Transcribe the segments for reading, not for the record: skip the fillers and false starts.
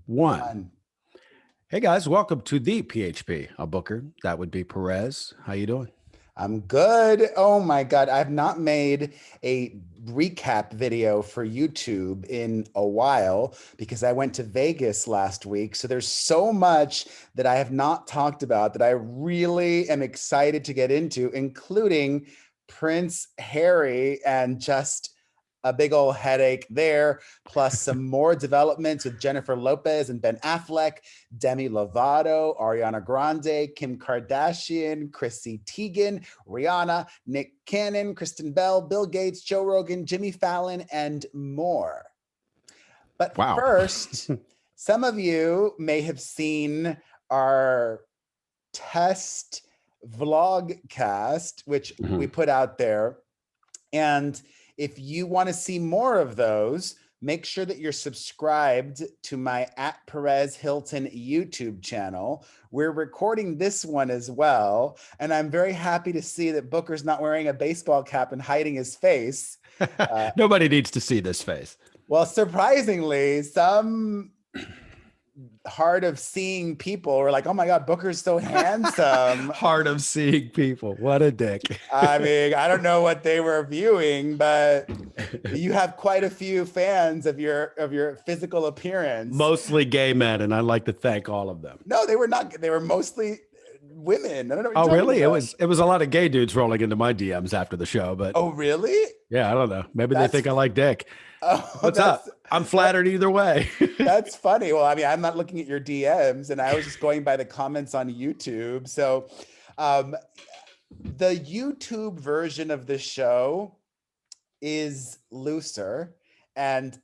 One. One. Hey guys, welcome to the PHP. A Booker. That would be Perez. How you doing? I'm good. Oh my God. I've not made a recap video for YouTube in a while because I went to Vegas last week. So there's so much that I have not talked about that I really am excited to get into, including Prince Harry and just a big old headache there, plus some more developments with Jennifer Lopez and Ben Affleck, Demi Lovato, Ariana Grande, Kim Kardashian, Chrissy Teigen, Rihanna, Nick Cannon, Kristen Bell, Bill Gates, Joe Rogan, Jimmy Fallon, and more. But Wow. first, some of you may have seen our test vlogcast, which we put out there. And if you want to see more of those, make sure that you're subscribed to my @Perez Hilton YouTube channel. We're recording this one as well. And I'm very happy to see that Booker's not wearing a baseball cap and hiding his face. Nobody needs to see this face. Well, surprisingly, some hard of seeing people were like, oh my God, Booker's so handsome. Hard of seeing people. What a dick. I mean, I don't know what they were viewing, but you have quite a few fans of your physical appearance. Mostly gay men, and I'd like to thank all of them. No, they were not. They were mostly women. I don't know. Oh, really? About. It was a lot of gay dudes rolling into my DMs after the show, but oh, really? Yeah, I don't know. Maybe they think I like dick. Oh, what's up? I'm flattered either way. That's funny. Well, I mean, I'm not looking at your DMs, and I was just going by the comments on YouTube. So, the YouTube version of the show is looser, and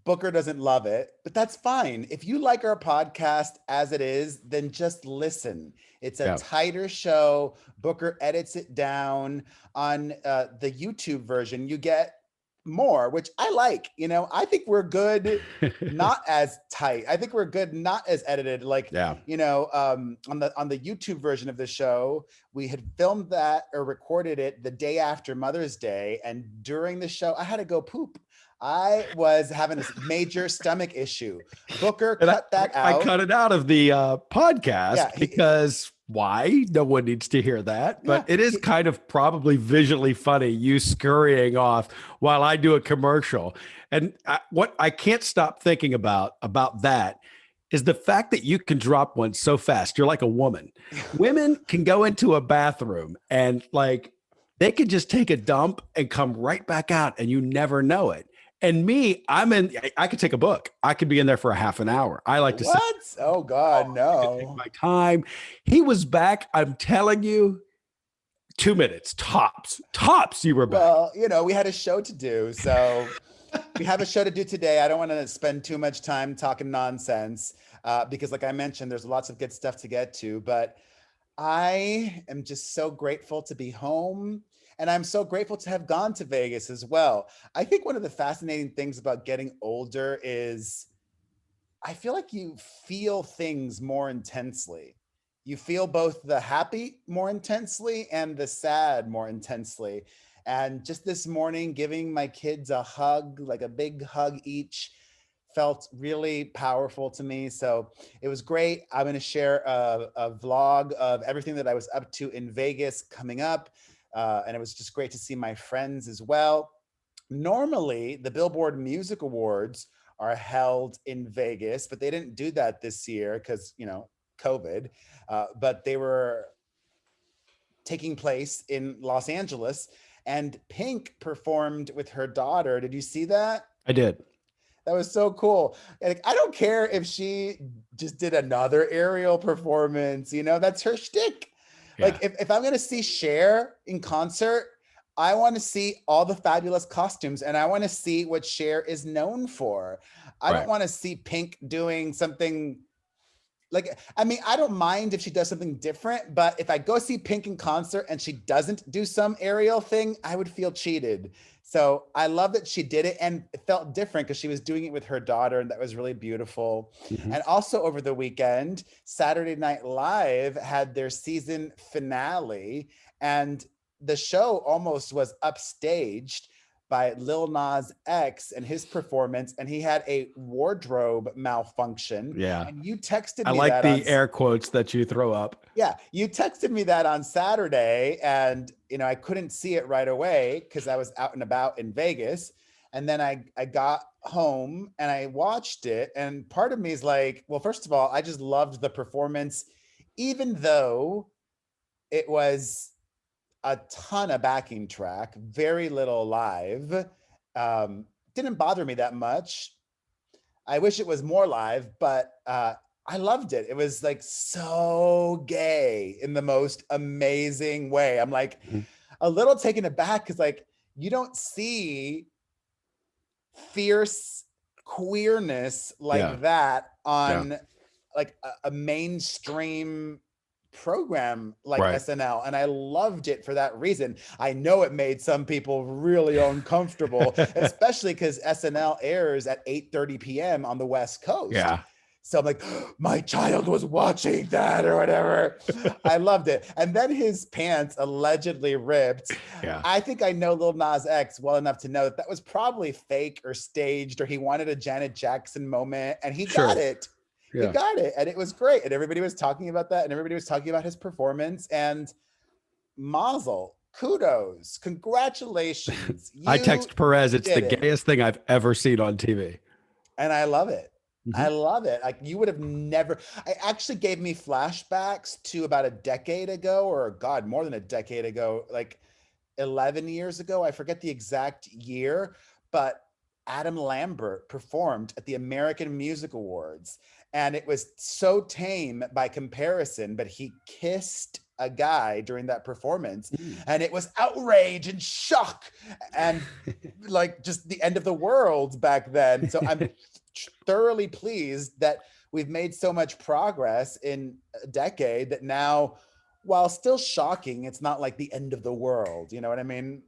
Booker doesn't love it, but that's fine. If you like our podcast as it is, then just listen. It's a tighter show. Booker edits it down. On the YouTube version, you get more, which I like. You know, I think we're good, not as tight. I think we're good, not as edited. Like, you know, on the YouTube version of the show, we had filmed that or recorded it the day after Mother's Day, and during the show, I had to go poop. I was having a major stomach issue. Booker cut that out. I cut it out of the podcast because why? No one needs to hear that. But it is kind of probably visually funny, you scurrying off while I do a commercial. And what I can't stop thinking about that is the fact that you can drop one so fast. You're like a woman. Women can go into a bathroom and like they could just take a dump and come right back out and you never know it. And me, I could take a book. I could be in there for a half an hour. I like to sit. Oh God, no. Take my time. He was back. I'm telling you, 2 minutes, tops, you were back. Well, you know, we had a show to do. So we have a show to do today. I don't want to spend too much time talking nonsense because like I mentioned, there's lots of good stuff to get to, but I am just so grateful to be home. And I'm so grateful to have gone to Vegas as well. I think one of the fascinating things about getting older is I feel like you feel things more intensely. You feel both the happy more intensely and the sad more intensely. And just this morning, giving my kids a hug, like a big hug each, felt really powerful to me. So it was great. I'm going to share a vlog of everything that I was up to in Vegas coming up. And it was just great to see my friends as well. Normally, the Billboard Music Awards are held in Vegas, but they didn't do that this year because, you know, COVID. But they were taking place in Los Angeles, and Pink performed with her daughter. Did you see that? I did. That was so cool. Like, I don't care if she just did another aerial performance, you know, that's her shtick. Yeah. Like if I'm going to see Cher in concert, I want to see all the fabulous costumes and I want to see what Cher is known for. I don't want to see Pink doing something like, I mean, I don't mind if she does something different, but if I go see Pink in concert and she doesn't do some aerial thing, I would feel cheated. So I love that she did it, and it felt different because she was doing it with her daughter, and that was really beautiful. Mm-hmm. And also over the weekend, Saturday Night Live had their season finale, and the show almost was upstaged by Lil Nas X and his performance, and he had a wardrobe malfunction. Yeah. And you texted me I like that the air quotes that you throw up. Yeah, you texted me that on Saturday, and I couldn't see it right away because I was out and about in Vegas. And then I got home and I watched it, and part of me is like, well, first of all, I just loved the performance, even though it was a ton of backing track, very little live. Didn't bother me that much. I wish it was more live, but I loved it. It was like so gay in the most amazing way. I'm like a little taken aback because like you don't see fierce queerness like that on like a mainstream program like SNL, and I loved it for that reason. I know it made some people really uncomfortable, especially because SNL airs at 8:30 p.m. on the West Coast. Yeah. So I'm like, my child was watching that or whatever. I loved it. And then his pants allegedly ripped. Yeah. I think I know Lil Nas X well enough to know that was probably fake or staged, or he wanted a Janet Jackson moment, and he got it. Yeah. He got it, and it was great. And everybody was talking about that, and everybody was talking about his performance. And mazel, kudos, congratulations. I text Perez, it's the gayest thing I've ever seen on TV. And I love it. I love it. Like you would have never, I actually gave me flashbacks to about a decade ago, or God, more than a decade ago, like 11 years ago. I forget the exact year, but Adam Lambert performed at the American Music Awards, and it was so tame by comparison, but he kissed a guy during that performance, and it was outrage and shock and like just the end of the world back then. So I'm thoroughly pleased that we've made so much progress in a decade that now, while still shocking, it's not like the end of the world. You know what I mean?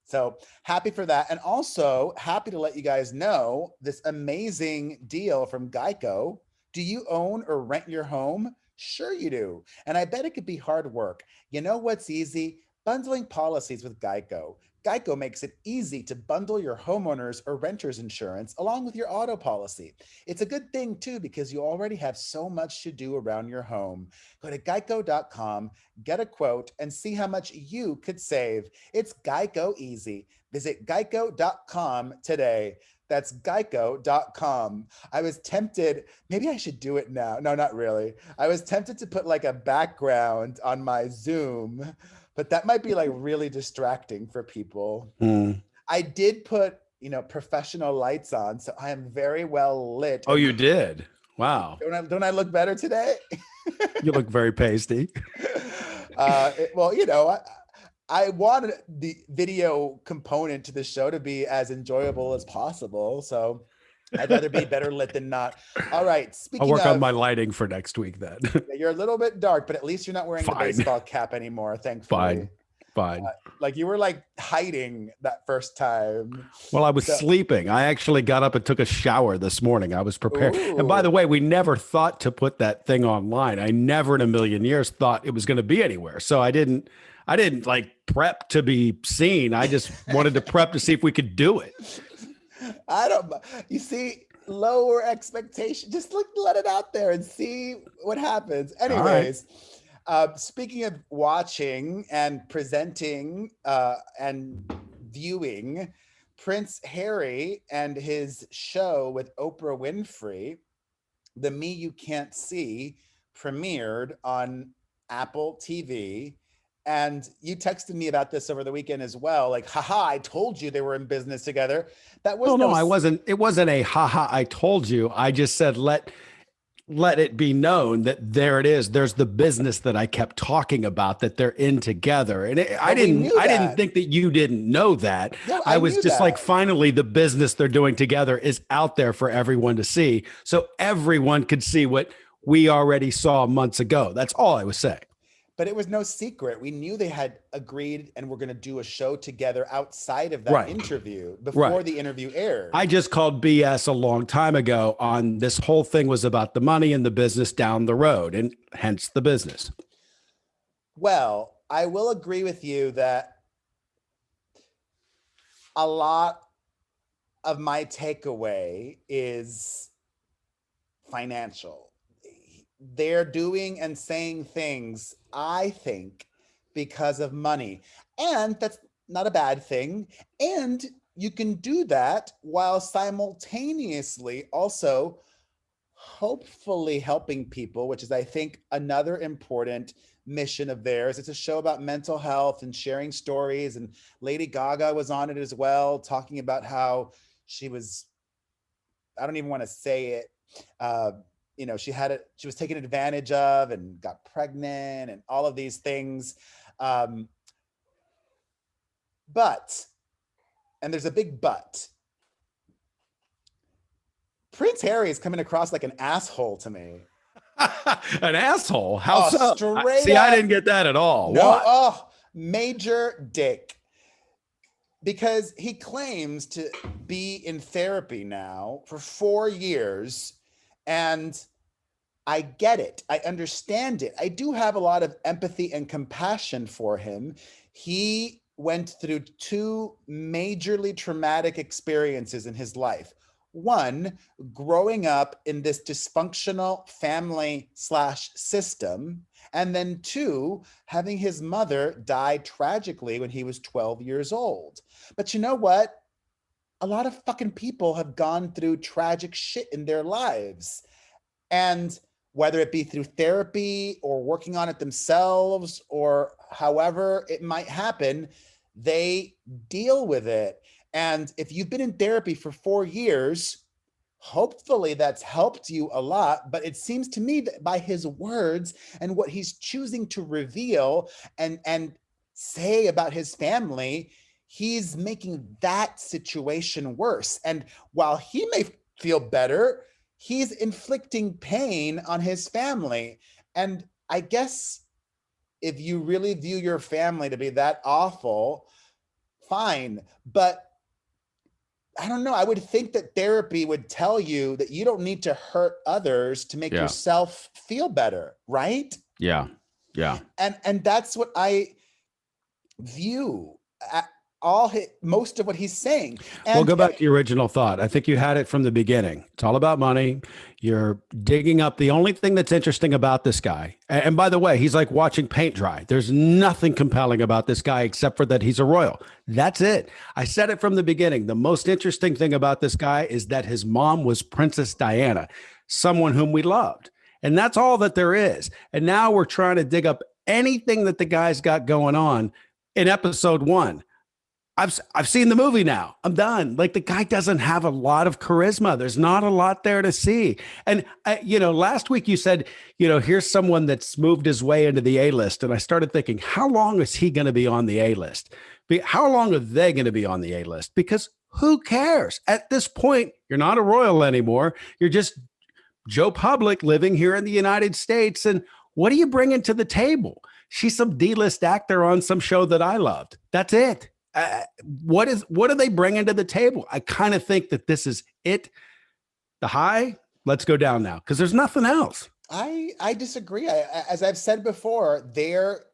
So happy for that. And also happy to let you guys know this amazing deal from Geico. Do you own or rent your home? Sure you do. And I bet it could be hard work. You know what's easy? Bundling policies with Geico. Geico makes it easy to bundle your homeowner's or renter's insurance along with your auto policy. It's a good thing too, because you already have so much to do around your home. Go to geico.com, get a quote, and see how much you could save. It's Geico easy. Visit geico.com today. That's geico.com. I was tempted, maybe I should do it now. No, not really. I was tempted to put like a background on my Zoom, but that might be like really distracting for people. I did put, professional lights on, so I am very well lit. Oh, you did? Wow. Don't I look better today? You look very pasty. I wanted the video component to the show to be as enjoyable as possible. So I'd rather be better lit than not. All right. I'll work on my lighting for next week then. You're a little bit dark, but at least you're not wearing the baseball cap anymore. Thankfully. Fine. Like you were like hiding that first time. Well, I was sleeping. I actually got up and took a shower this morning. I was prepared. Ooh. And by the way, we never thought to put that thing online. I never in a million years thought it was going to be anywhere. So I didn't like prep to be seen. I just wanted to prep to see if we could do it. You see, lower expectation. Just let it out there and see what happens. Anyways, speaking of watching and presenting and viewing, Prince Harry and his show with Oprah Winfrey, The Me You Can't See, premiered on Apple TV. And you texted me about this over the weekend as well. Like, haha, I told you they were in business together. That was no, I wasn't. It wasn't a haha, I told you. I just said, let it be known that there it is. There's the business that I kept talking about that they're in together. And I didn't think that you didn't know that. No, I was just like, finally, the business they're doing together is out there for everyone to see. So everyone could see what we already saw months ago. That's all I was saying. But it was no secret. We knew they had agreed and were going to do a show together outside of that interview before the interview aired. I just called BS a long time ago on this whole thing was about the money and the business down the road, and hence the business. Well, I will agree with you that a lot of my takeaway is financial. They're doing and saying things, I think, because of money. And that's not a bad thing. And you can do that while simultaneously also hopefully helping people, which is, I think, another important mission of theirs. It's a show about mental health and sharing stories. And Lady Gaga was on it as well, talking about how she was, I don't even want to say it, she was taken advantage of and got pregnant and all of these things. But, and there's a big but, Prince Harry is coming across like an asshole to me. An asshole? How so? Straight I didn't get that at all. No, what? Major dick. Because he claims to be in therapy now for 4 years, and I get it. I understand it. I do have a lot of empathy and compassion for him. He went through 2 majorly traumatic experiences in his life. One, growing up in this dysfunctional family/system. And then 2, having his mother die tragically when he was 12 years old. But you know what? A lot of fucking people have gone through tragic shit in their lives. And whether it be through therapy or working on it themselves or however it might happen, they deal with it. And if you've been in therapy for 4 years, hopefully that's helped you a lot. But it seems to me that by his words and what he's choosing to reveal and say about his family, he's making that situation worse. And while he may feel better, he's inflicting pain on his family. And I guess if you really view your family to be that awful, fine. But I don't know. I would think that therapy would tell you that you don't need to hurt others to make yourself feel better, right? Yeah. Yeah. And that's what I view most of what he's saying. And well, go back to your original thought. I think you had it from the beginning. It's all about money. You're digging up the only thing that's interesting about this guy. And by the way, he's like watching paint dry. There's nothing compelling about this guy except for that he's a royal. That's it. I said it from the beginning. The most interesting thing about this guy is that his mom was Princess Diana, someone whom we loved. And that's all that there is. And now we're trying to dig up anything that the guy's got going on in episode 1. I've seen the movie now. I'm done. Like, the guy doesn't have a lot of charisma. There's not a lot there to see. And last week you said, here's someone that's moved his way into the A-list. And I started thinking, how long is he going to be on the A-list? How long are they going to be on the A-list? Because who cares? At this point, you're not a royal anymore. You're just Joe Public living here in the United States. And what are you bringing to the table? She's some D-list actor on some show that I loved. That's it. What are they bringing to the table? I kind of think that this is it. The high, let's go down now, because there's nothing else. I disagree. As I've said before, they're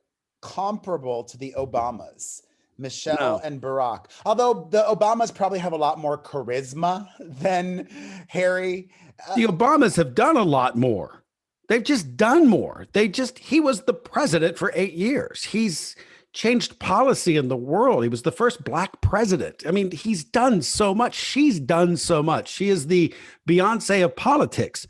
comparable to the Obamas, Michelle and Barack. Although the Obamas probably have a lot more charisma than Harry. The Obamas have done a lot more. They've just done more. He was the president for 8 years. He's changed policy in the world. He was the first Black president. I mean, he's done so much. She's done so much. She is the Beyonce of politics.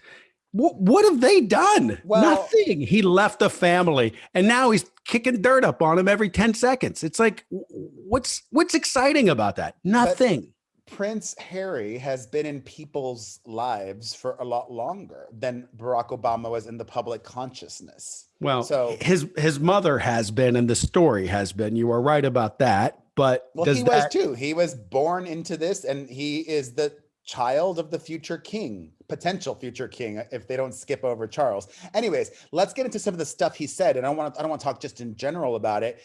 What have they done? Well, nothing. He left the family, and now he's kicking dirt up on him every 10 seconds. It's like, what's exciting about that? Nothing. Prince Harry has been in people's lives for a lot longer than Barack Obama was in the public consciousness. Well, so his mother has been, and the story has been. You are right about that. But he was too. He was born into this, and he is the child of the future king, potential future king, if they don't skip over Charles. Anyways, let's get into some of the stuff he said, and I don't want to talk just in general about it.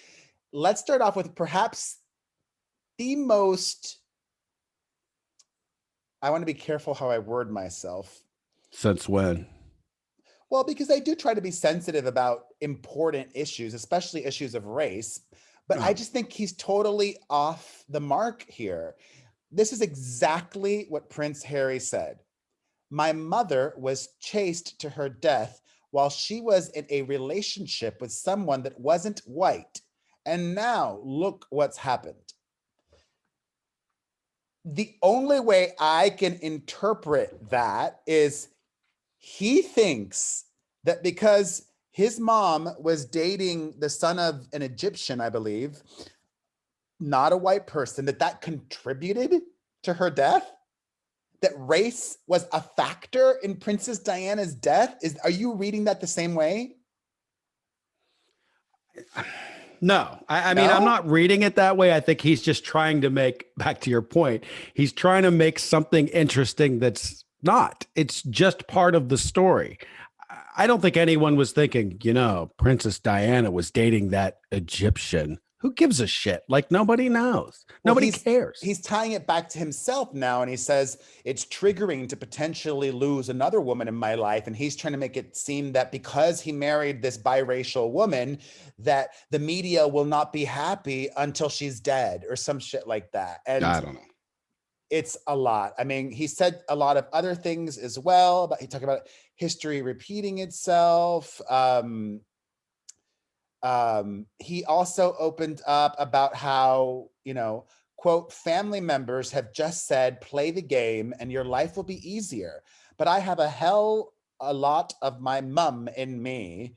Let's start off with perhaps the most. I want to be careful how I word myself. Since when? Well, because I do try to be sensitive about important issues, especially issues of race. But I just think he's totally off the mark here. This is exactly what Prince Harry said. My mother was chased to her death while she was in a relationship with someone that wasn't white. And now look what's happened. The only way I can interpret that is he thinks that because his mom was dating the son of an Egyptian, I believe, not a white person, that contributed to her death? That race was a factor in Princess Diana's death? Are you reading that the same way? No, I mean, I'm not reading it that way. I think he's just trying to make, back to your point, he's trying to make something interesting that's not. It's just part of the story. I don't think anyone was thinking, Princess Diana was dating that Egyptian. Who gives a shit? Like, nobody knows. Nobody cares. He's tying it back to himself now. And he says, it's triggering to potentially lose another woman in my life. And he's trying to make it seem that because he married this biracial woman, that the media will not be happy until she's dead or some shit like that. And I don't know. It's a lot. I mean, he said a lot of other things as well, but he talked about history repeating itself. He also opened up about how, quote, family members have just said, play the game and your life will be easier. But I have a lot of my mom in me.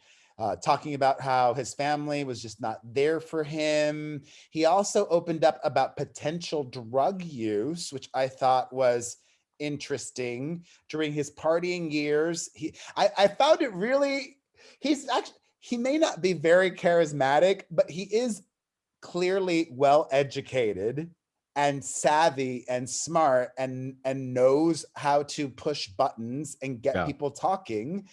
Talking about how his family was just not there for him. He also opened up about potential drug use, which I thought was interesting. During his partying years, I found it really, he may not be very charismatic, but he is clearly well educated and savvy and smart and knows how to push buttons and get people talking.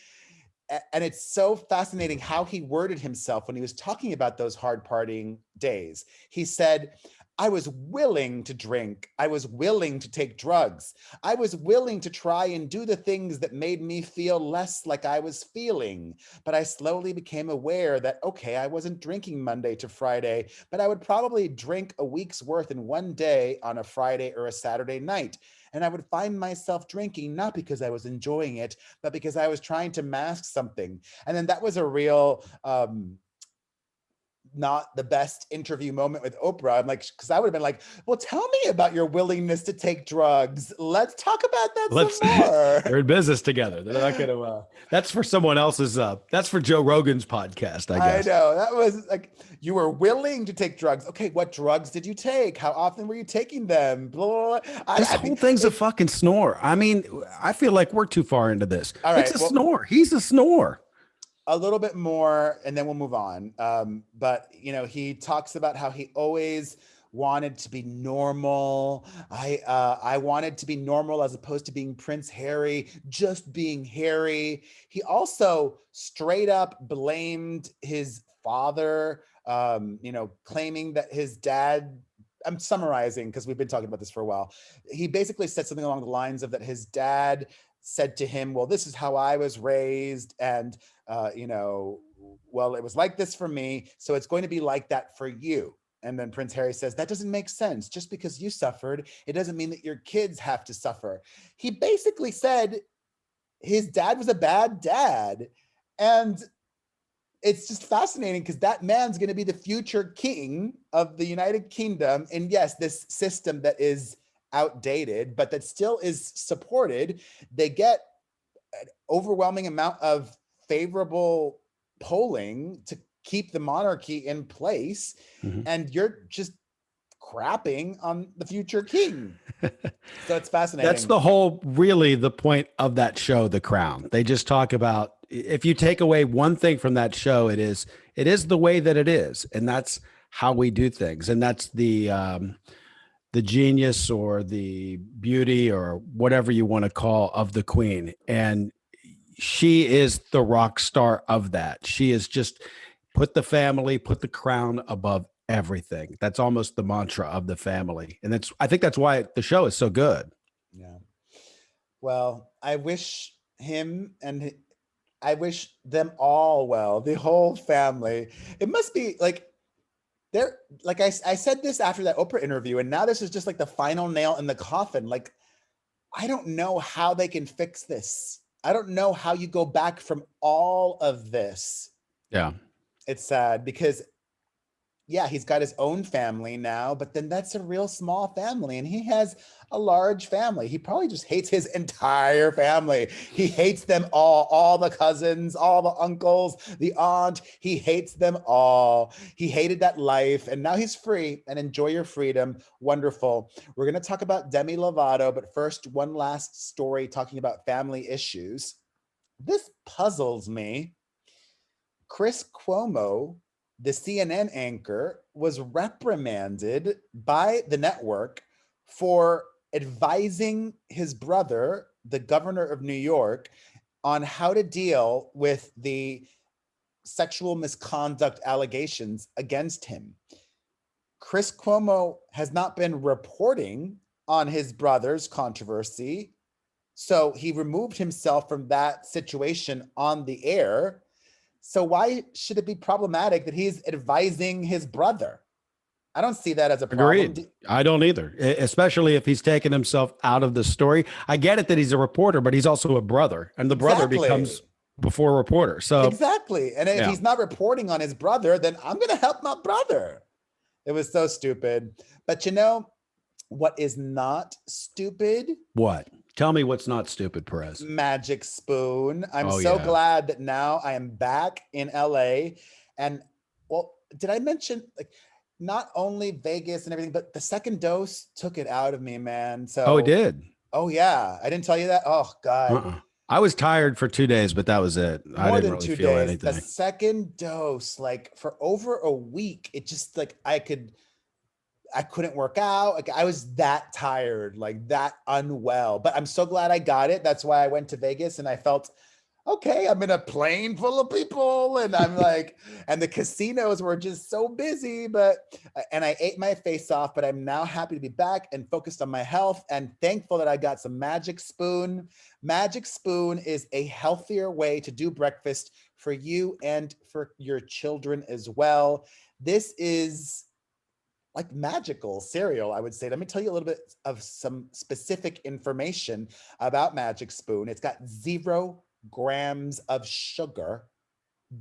And it's so fascinating how he worded himself when he was talking about those hard partying days. He said, I was willing to drink. I was willing to take drugs. I was willing to try and do the things that made me feel less like I was feeling. But I slowly became aware that, okay, I wasn't drinking Monday to Friday, but I would probably drink a week's worth in one day on a Friday or a Saturday night. And I would find myself drinking, not because I was enjoying it, but because I was trying to mask something. And then that was a real, not the best interview moment with Oprah. I'm like, because I would have been like, well, tell me about your willingness to take drugs. Let's talk about that some more. They're in business together. They're not going to, that's for someone else's, that's for Joe Rogan's podcast, I guess. I know. That was like, you were willing to take drugs. Okay, what drugs did you take? How often were you taking them? Blah, blah, blah. This whole thing's a fucking snore. I mean, I feel like we're too far into this. All right, it's a snore. He's a snore. A little bit more, and then we'll move on. But he talks about how he always wanted to be normal. I wanted to be normal as opposed to being Prince Harry, just being Harry. He also straight up blamed his father, claiming that his dad, I'm summarizing because we've been talking about this for a while. He basically said something along the lines of that his dad said to him, well, this is how I was raised. And, well, it was like this for me, so it's going to be like that for you. And then Prince Harry says, that doesn't make sense. Just because you suffered, it doesn't mean that your kids have to suffer. He basically said his dad was a bad dad. And it's just fascinating because that man's going to be the future king of the United Kingdom. And yes, this system that is outdated, but that still is supported. They get an overwhelming amount of favorable polling to keep the monarchy in place. Mm-hmm. And you're just crapping on the future king. So it's fascinating. That's really the point of that show, The Crown. They just talk about, if you take away one thing from that show, it is the way that it is. And that's how we do things. And that's the genius or the beauty or whatever you want to call of the queen. And she is the rock star of that. She is just put the crown above everything. That's almost the mantra of the family. And I think that's why the show is so good. Yeah. Well, I wish him and I wish them all well, the whole family. It must be like, They're like, I said this after that Oprah interview, and now this is just like the final nail in the coffin. Like, I don't know how they can fix this. I don't know how you go back from all of this. Yeah. It's sad because, yeah, he's got his own family now, but then that's a real small family, and he has a large family. He probably just hates his entire family. He hates them all the cousins, all the uncles, the aunt. He hates them all. He hated that life, and now he's free, and enjoy your freedom. Wonderful. We're going to talk about Demi Lovato, but first, one last story talking about family issues. This puzzles me. Chris Cuomo, the CNN anchor, was reprimanded by the network for advising his brother, the governor of New York, on how to deal with the sexual misconduct allegations against him. Chris Cuomo has not been reporting on his brother's controversy, so he removed himself from that situation on the air. So why should it be problematic that he's advising his brother? I don't see that as a problem. Agreed. I don't either, especially if he's taken himself out of the story. I get it that he's a reporter, but he's also a brother, and the brother becomes before reporter. So exactly. And if he's not reporting on his brother, then I'm going to help my brother. It was so stupid. But you know what is not stupid? What? Tell me what's not stupid, Perez. Magic Spoon. I'm so glad that now I am back in LA. And well, did I mention like not only Vegas and everything, but the second dose took it out of me, man. So it did. Oh yeah. I didn't tell you that. Oh God. I was tired for 2 days, but that was it. I didn't really feel anything. The second dose, like for over a week, it just like I couldn't work out. Like I was that tired, like that unwell, but I'm so glad I got it. That's why I went to Vegas and I felt, okay, I'm in a plane full of people. And I'm like, and the casinos were just so busy, and I ate my face off, but I'm now happy to be back and focused on my health and thankful that I got some Magic Spoon. Magic Spoon is a healthier way to do breakfast for you and for your children as well. This is like magical cereal, I would say. Let me tell you a little bit of some specific information about Magic Spoon. It's got 0 grams of sugar,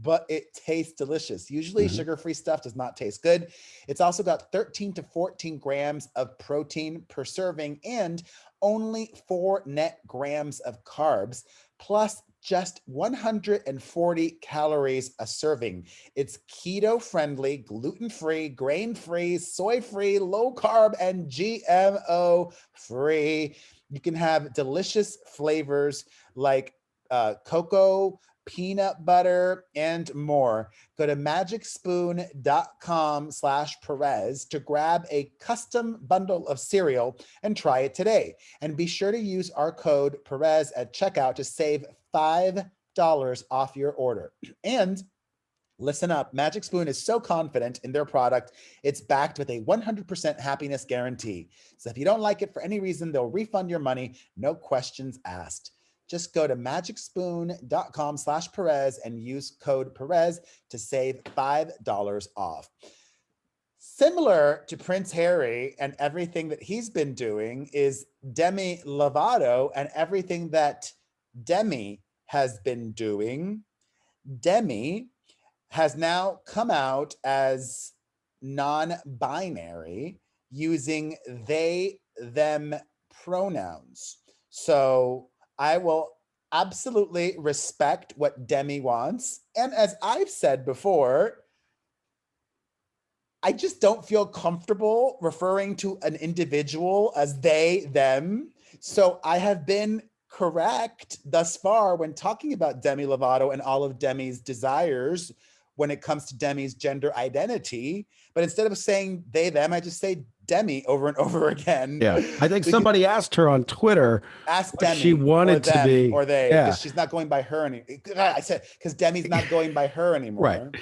but it tastes delicious. Usually sugar-free stuff does not taste good. It's also got 13 to 14 grams of protein per serving and only 4 net grams of carbs, plus just 140 calories a serving. It's keto-friendly, gluten-free, grain-free, soy-free, low-carb, and GMO-free. You can have delicious flavors like cocoa, peanut butter, and more. Go to magicspoon.com/Perez to grab a custom bundle of cereal and try it today. And be sure to use our code Perez at checkout to save $5 off your order. And listen up, Magic Spoon is so confident in their product, it's backed with a 100% happiness guarantee. So if you don't like it for any reason, they'll refund your money, no questions asked. Just go to magicspoon.com/Perez and use code Perez to save $5 off. Similar to Prince Harry and everything that he's been doing is Demi Lovato and everything that Demi has been doing. Demi has now come out as non-binary using they, them pronouns. So I will absolutely respect what Demi wants. And as I've said before, I just don't feel comfortable referring to an individual as they, them. So I have been correct thus far when talking about Demi Lovato and all of Demi's desires when it comes to Demi's gender identity. But instead of saying they, them, I just say Demi over and over again. Yeah. I think somebody asked her on Twitter ask Demi she wanted to be or they, because she's not going by her anymore. I said, because Demi's not going by her anymore. Right.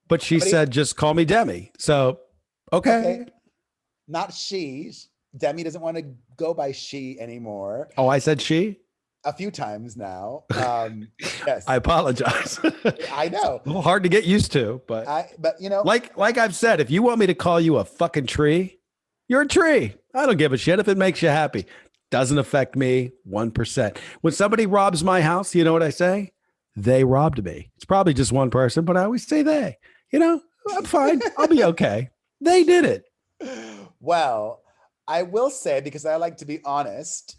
But she said, just call me Demi. So, okay. Not she. Demi doesn't want to go by she anymore. Oh, I said she? a few times now. Yes. I apologize. I know. It's a little hard to get used to, but you know, like I've said, if you want me to call you a fucking tree, you're a tree. I don't give a shit if it makes you happy. Doesn't affect me 1%. When somebody robs my house, you know what I say? They robbed me. It's probably just one person, but I always say they. You know, I'm fine. I'll be okay. They did it. Well, I will say, because I like to be honest,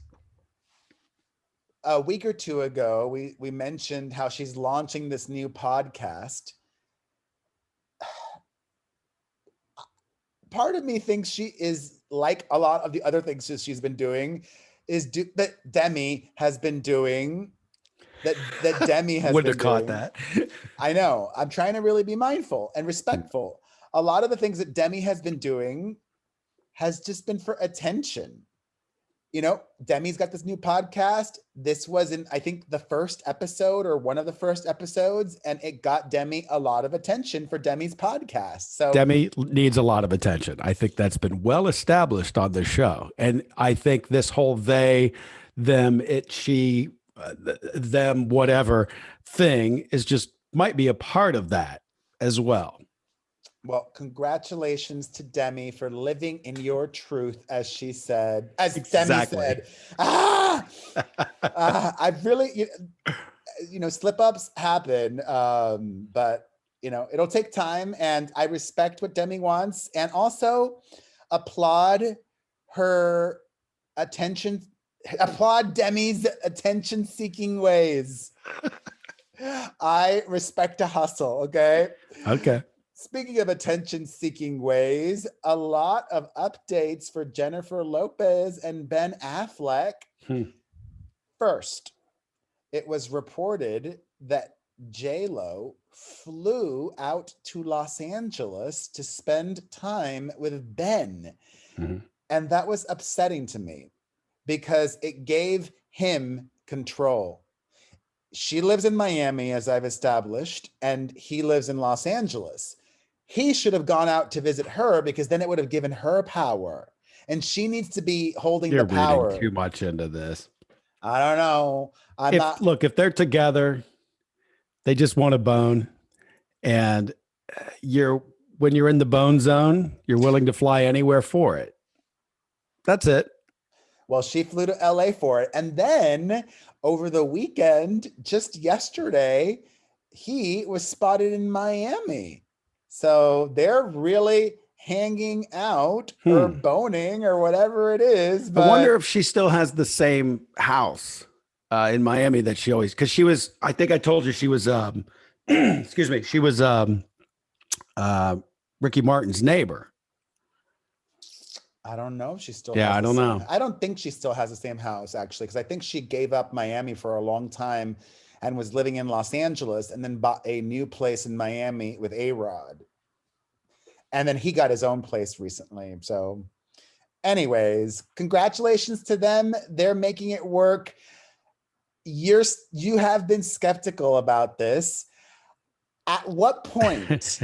a week or two ago, we mentioned how she's launching this new podcast. Part of me thinks she is, like a lot of the other things she's been doing, that Demi has been doing. That Demi has Wouldn't been have caught doing. that. I know. I'm trying to really be mindful and respectful. A lot of the things that Demi has been doing has just been for attention. You know, Demi's got this new podcast. This was in, I think, the first episode or one of the first episodes, and it got Demi a lot of attention for Demi's podcast. So Demi needs a lot of attention. I think that's been well established on the show. And I think this whole they, them, it, she, them, whatever thing is just might be a part of that as well. Well, congratulations to Demi for living in your truth, as she said, as Exactly. Demi said. I've really, you know, slip ups happen, but you know, it'll take time, and I respect what Demi wants, and also applaud her attention. Applaud Demi's attention-seeking ways. I respect a hustle. Okay. Okay. Speaking of attention-seeking ways, a lot of updates for Jennifer Lopez and Ben Affleck. First, it was reported that J-Lo flew out to Los Angeles to spend time with Ben. And that was upsetting to me because it gave him control. She lives in Miami, as I've established, and he lives in Los Angeles. He should have gone out to visit her because then it would have given her power. And she needs to be holding the power. You're reading too much into this. I don't know. Look, if they're together, they just want a bone. And when you're in the bone zone, you're willing to fly anywhere for it. That's it. Well, she flew to LA for it. And then over the weekend, just yesterday, he was spotted in Miami. So they're really hanging out or boning or whatever it is. But I wonder if she still has the same house in Miami that she always, because she was, I think I told you she was, excuse me, she was Ricky Martin's neighbor. I don't know if she still has I don't know. I don't think she still has the same house, actually, because I think she gave up Miami for a long time and was living in Los Angeles and then bought a new place in Miami with A-Rod. And then he got his own place recently. So anyways, congratulations to them. They're making it work. You have been skeptical about this. At what point,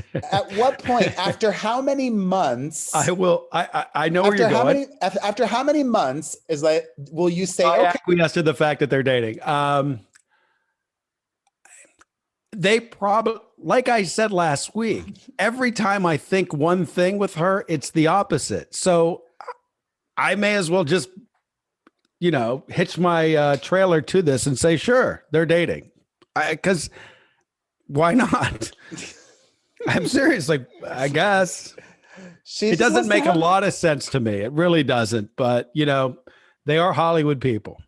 after how many months? I know where you're going. After how many months will you say, okay, we acquiesce to the fact that they're dating? They probably, like I said last week, every time I think one thing with her, it's the opposite. So I may as well just, hitch my trailer to this and say, sure, they're dating. Because why not? I'm serious. Like, I guess it doesn't make a lot of sense to me. It really doesn't. But, they are Hollywood people.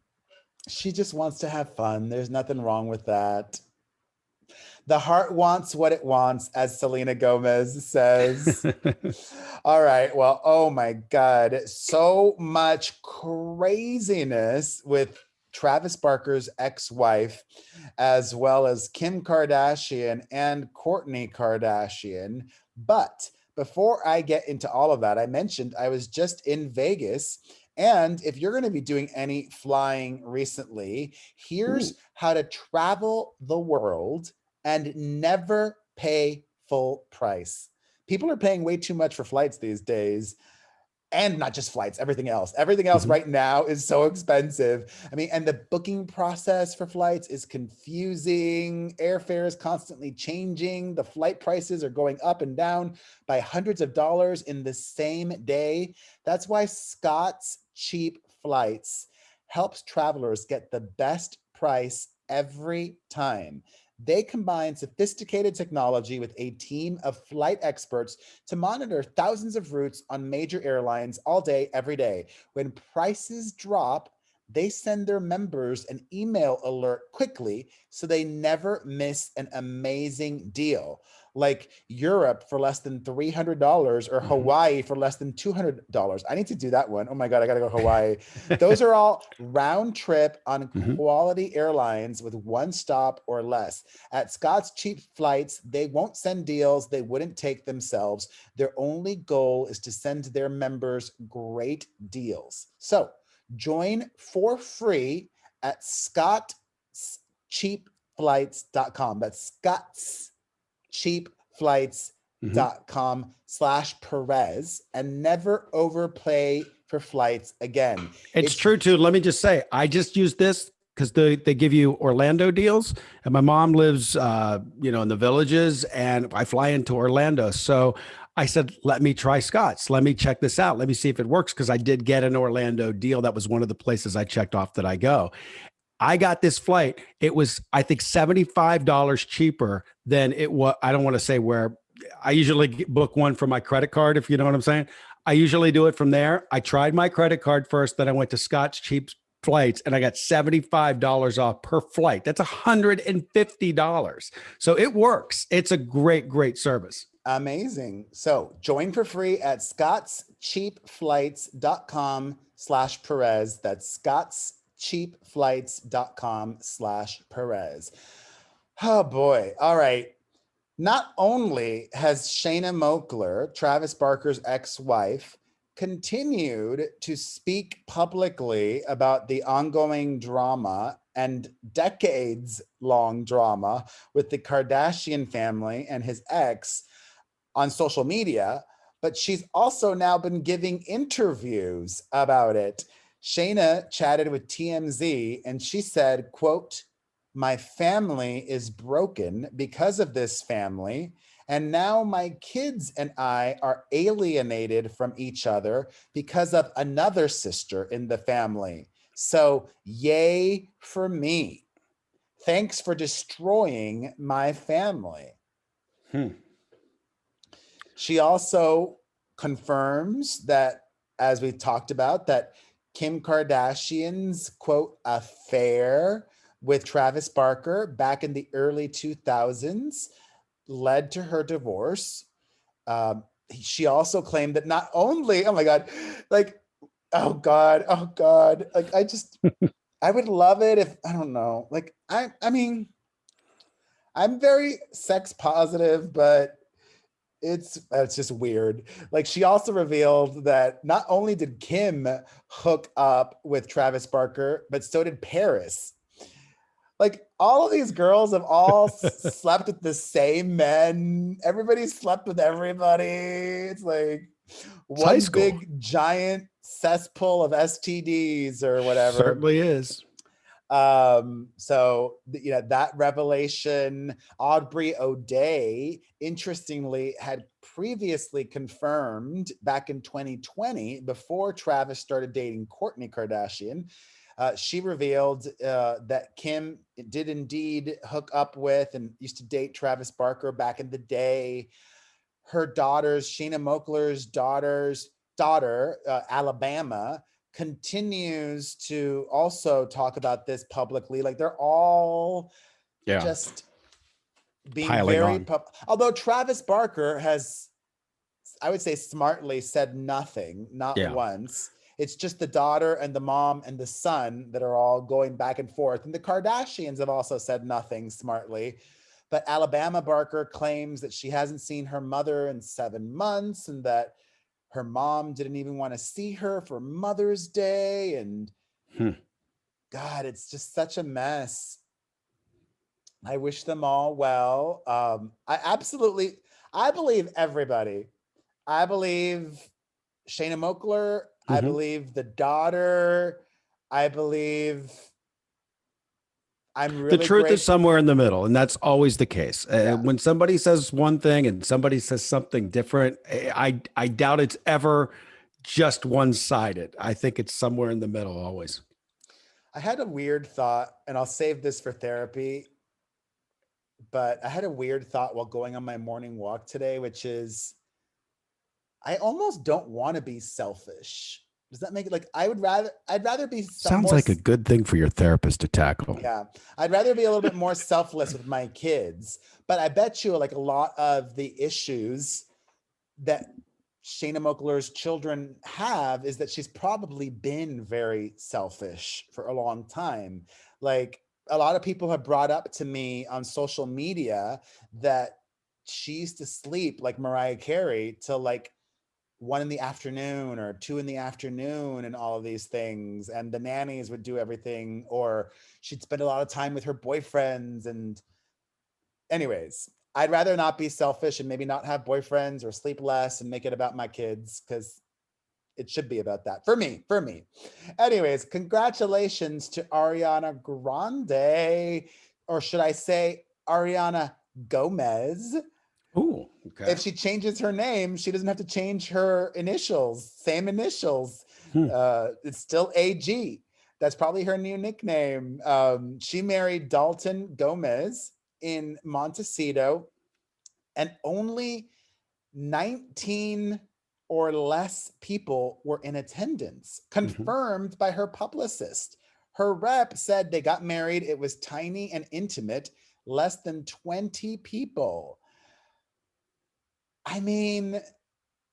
She just wants to have fun. There's nothing wrong with that. The heart wants what it wants, as Selena Gomez says. All right. Well, oh my God. So much craziness with Travis Barker's ex-wife, as well as Kim Kardashian and Kourtney Kardashian. But before I get into all of that, I mentioned I was just in Vegas. And if you're going to be doing any flying recently, here's how to travel the world and never pay full price. People are paying way too much for flights these days. And not just flights, everything else. Everything else right now is so expensive. I mean, and the booking process for flights is confusing. Airfare is constantly changing. The flight prices are going up and down by hundreds of dollars in the same day. That's why Scott's Cheap Flights helps travelers get the best price every time. They combine sophisticated technology with a team of flight experts to monitor thousands of routes on major airlines all day, every day. When prices drop, they send their members an email alert quickly so they never miss an amazing deal. Like Europe for less than $300 or Hawaii for less than $200. I need to do that one. Oh my God, I gotta go to Hawaii. Those are all round trip on quality airlines with one stop or less. At Scott's Cheap Flights, they won't send deals they wouldn't take themselves. Their only goal is to send their members great deals. So join for free at scottscheapflights.com. That's scottscheapflights.com/Perez, and never overpay for flights again. It's true too. Let me just say, I just used this because they give you Orlando deals, and my mom lives, in the Villages, and I fly into Orlando. So I said, let me try Scott's. Let me check this out. Let me see if it works, because I did get an Orlando deal. That was one of the places I checked off that I go. I got this flight. It was, I think, $75 cheaper than it was. I don't want to say where. I usually book one for my credit card, if you know what I'm saying. I usually do it from there. I tried my credit card first, then I went to Scott's Cheap Flights, and I got $75 off per flight. That's $150. So it works. It's a great, great service. Amazing. So join for free at scottscheapflights.com/Perez. That's scottscheapflights.com/Perez. Oh boy. All right. Not only has Shayna Moakler, Travis Barker's ex-wife, continued to speak publicly about the ongoing drama and decades-long drama with the Kardashian family and his ex on social media, but she's also now been giving interviews about it. Shayna chatted with TMZ and she said, quote, "My family is broken because of this family. And now my kids and I are alienated from each other because of another sister in the family. So yay for me. Thanks for destroying my family." She also confirms that, as we talked about, that Kim Kardashian's, quote, affair with Travis Barker back in the early 2000s led to her divorce. She also claimed that not only, oh my God, like, oh God, like I would love it if, I don't know, like, I mean, I'm very sex positive, but it's just weird. Like, she also revealed that not only did Kim hook up with Travis Barker, but so did Paris. Like, all of these girls have all slept with the same men. Everybody slept with everybody. It's like one big giant cesspool of STDs or whatever. Certainly is. So that revelation, Aubrey O'Day, interestingly, had previously confirmed back in 2020, before Travis started dating Kourtney Kardashian. She revealed that Kim did indeed hook up with and used to date Travis Barker back in the day. Her daughters, Shayna Moakler's daughter, Alabama, continues to also talk about this publicly. Like, they're all just being piling very although Travis Barker has, I would say, smartly said nothing, not once. It's just the daughter and the mom and the son that are all going back and forth. And the Kardashians have also said nothing smartly. But Alabama Barker claims that she hasn't seen her mother in 7 months and that her mom didn't even want to see her for Mother's Day. And God, it's just such a mess. I wish them all well. I believe everybody. I believe Shayna Moakler. I believe the daughter. I believe I'm really the truth is somewhere in the middle, and that's always the case. When somebody says one thing and somebody says something different, I doubt it's ever just one-sided. I think it's somewhere in the middle always. I had a weird thought, and I'll save this for therapy, but I had a weird thought while going on my morning walk today, which is I almost don't want to be selfish. Does that make it like I'd rather be sounds like a good thing for your therapist to tackle. Yeah. I'd rather be a little bit more selfless with my kids, but I bet you like a lot of the issues that Shayna Moakler's children have is that she's probably been very selfish for a long time. Like a lot of people have brought up to me on social media that she used to sleep like Mariah Carey till like 1 in the afternoon or 2 in the afternoon and all of these things. And the nannies would do everything, or she'd spend a lot of time with her boyfriends. And anyways, I'd rather not be selfish and maybe not have boyfriends or sleep less and make it about my kids, because it should be about that for me. Anyways, congratulations to Ariana Grande, or should I say Ariana Gomez. Oh, okay. If she changes her name, she doesn't have to change her initials. Same initials. It's still AG. That's probably her new nickname. She married Dalton Gomez in Montecito, and only 19 or less people were in attendance, confirmed by her publicist. Her rep said they got married. It was tiny and intimate, less than 20 people. I mean,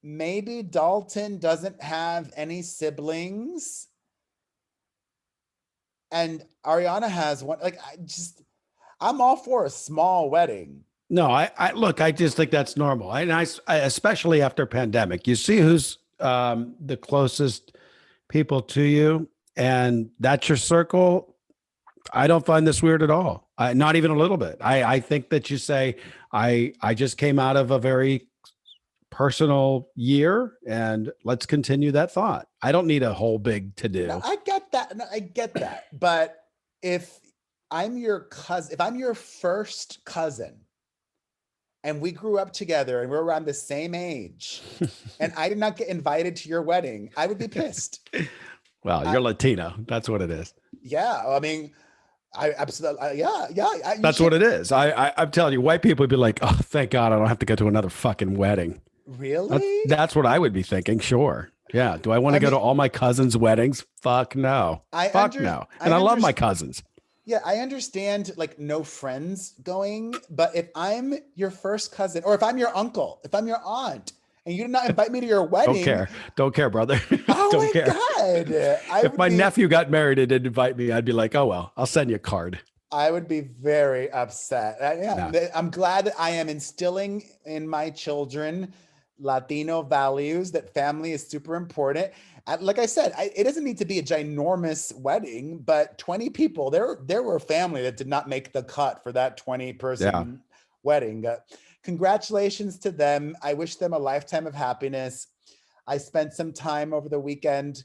maybe Dalton doesn't have any siblings and Ariana has one. Like, I'm all for a small wedding. No, I just think that's normal. I especially after pandemic, you see who's the closest people to you, and that's your circle. I don't find this weird at all. Not even a little bit. I think that you say, I just came out of a very personal year, and let's continue that thought. I don't need a whole big to do. No, I get that. No, I get that. But if I'm your cousin, if I'm your first cousin, and we grew up together and we're around the same age, and I did not get invited to your wedding, I would be pissed. Well, you're Latino. That's what it is. Yeah. I mean, I absolutely, yeah. That's what it is. I'm telling you, white people would be like, oh, thank God I don't have to go to another fucking wedding. Really? That's what I would be thinking. Sure. Yeah. Do I want to go to all my cousins' weddings? Fuck no. Fuck no. And I love my cousins. Yeah, I understand like no friends going, but if I'm your first cousin, or if I'm your uncle, if I'm your aunt, and you did not invite me to your wedding. Don't care, brother. Oh don't my care. God. If my nephew got married and didn't invite me, I'd be like, oh, well, I'll send you a card. I would be very upset. I'm glad that I am instilling in my children Latino values, that family is super important. Like I said, it doesn't need to be a ginormous wedding, but 20 people, there were family that did not make the cut for that 20-person wedding. Congratulations to them. I wish them a lifetime of happiness. I spent some time over the weekend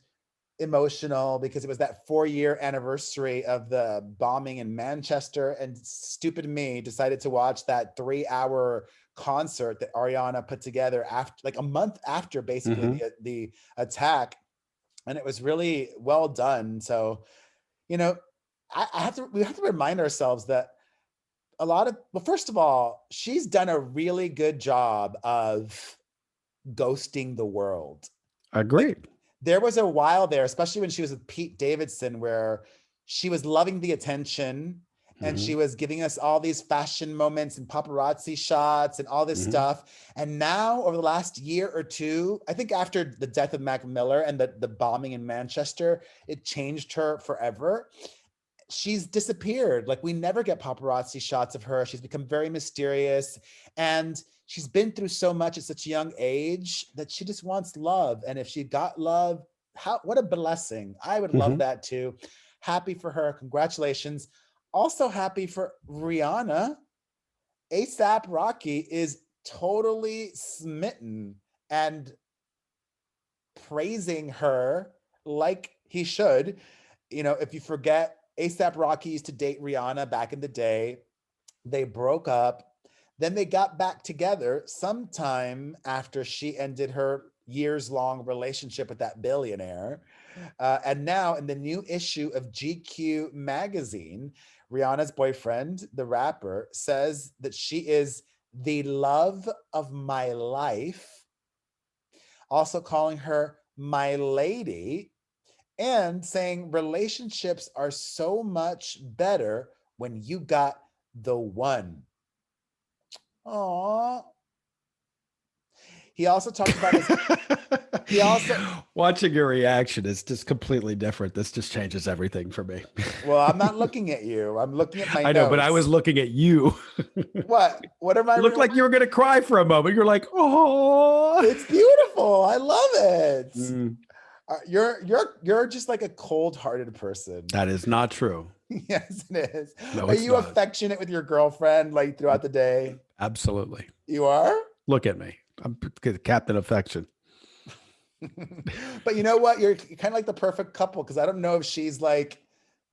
emotional because it was that 4-year anniversary of the bombing in Manchester, and stupid me decided to watch that 3-hour concert that Ariana put together after, like a month after basically the attack. And it was really well done. So, we have to remind ourselves that well, first of all, she's done a really good job of ghosting the world. Agreed. Like, there was a while there, especially when she was with Pete Davidson, where she was loving the attention and she was giving us all these fashion moments and paparazzi shots and all this stuff. And now over the last year or two, I think after the death of Mac Miller and the bombing in Manchester, it changed her forever. She's disappeared. Like, we never get paparazzi shots of her. She's become very mysterious, and she's been through so much at such a young age that she just wants love. And if she got love, what a blessing. I would love that too. Happy for her. Congratulations. Also happy for Rihanna. ASAP Rocky is totally smitten, and praising her like he should. You know, if you forget, A$AP Rocky used to date Rihanna back in the day. They broke up. Then they got back together sometime after she ended her years-long relationship with that billionaire. And now in the new issue of GQ magazine, Rihanna's boyfriend, the rapper, says that she is the love of my life, also calling her my lady, and saying relationships are so much better when you got the one. Aww. He also talked about his. He also. Watching your reaction is just completely different. This just changes everything for me. Well, I'm not looking at you. I'm looking at my I know, notes. but I was looking at you. What? What am I? It looked like you were going to cry for a moment. You're like, oh, it's beautiful. I love it. You're just like a cold-hearted person. That is not true. Yes, it is. No, are you not affectionate with your girlfriend like throughout the day? Absolutely. You are? Look at me. I'm Captain Affection. But you know what? You're kind of like the perfect couple, because I don't know if she's like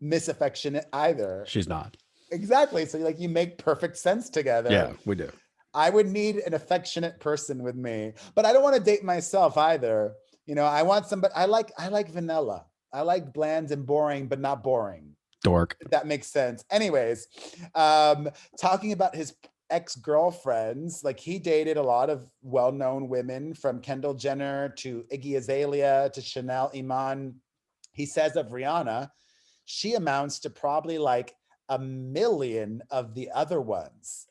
misaffectionate either. She's not. Exactly. So like you make perfect sense together. Yeah, we do. I would need an affectionate person with me, but I don't want to date myself either. You know, I want somebody. I like vanilla. I like bland and boring, but not boring. Dork. If that makes sense. Anyways, talking about his ex-girlfriends, like he dated a lot of well-known women, from Kendall Jenner to Iggy Azalea to Chanel Iman. He says of Rihanna, she amounts to probably like 1 million of the other ones.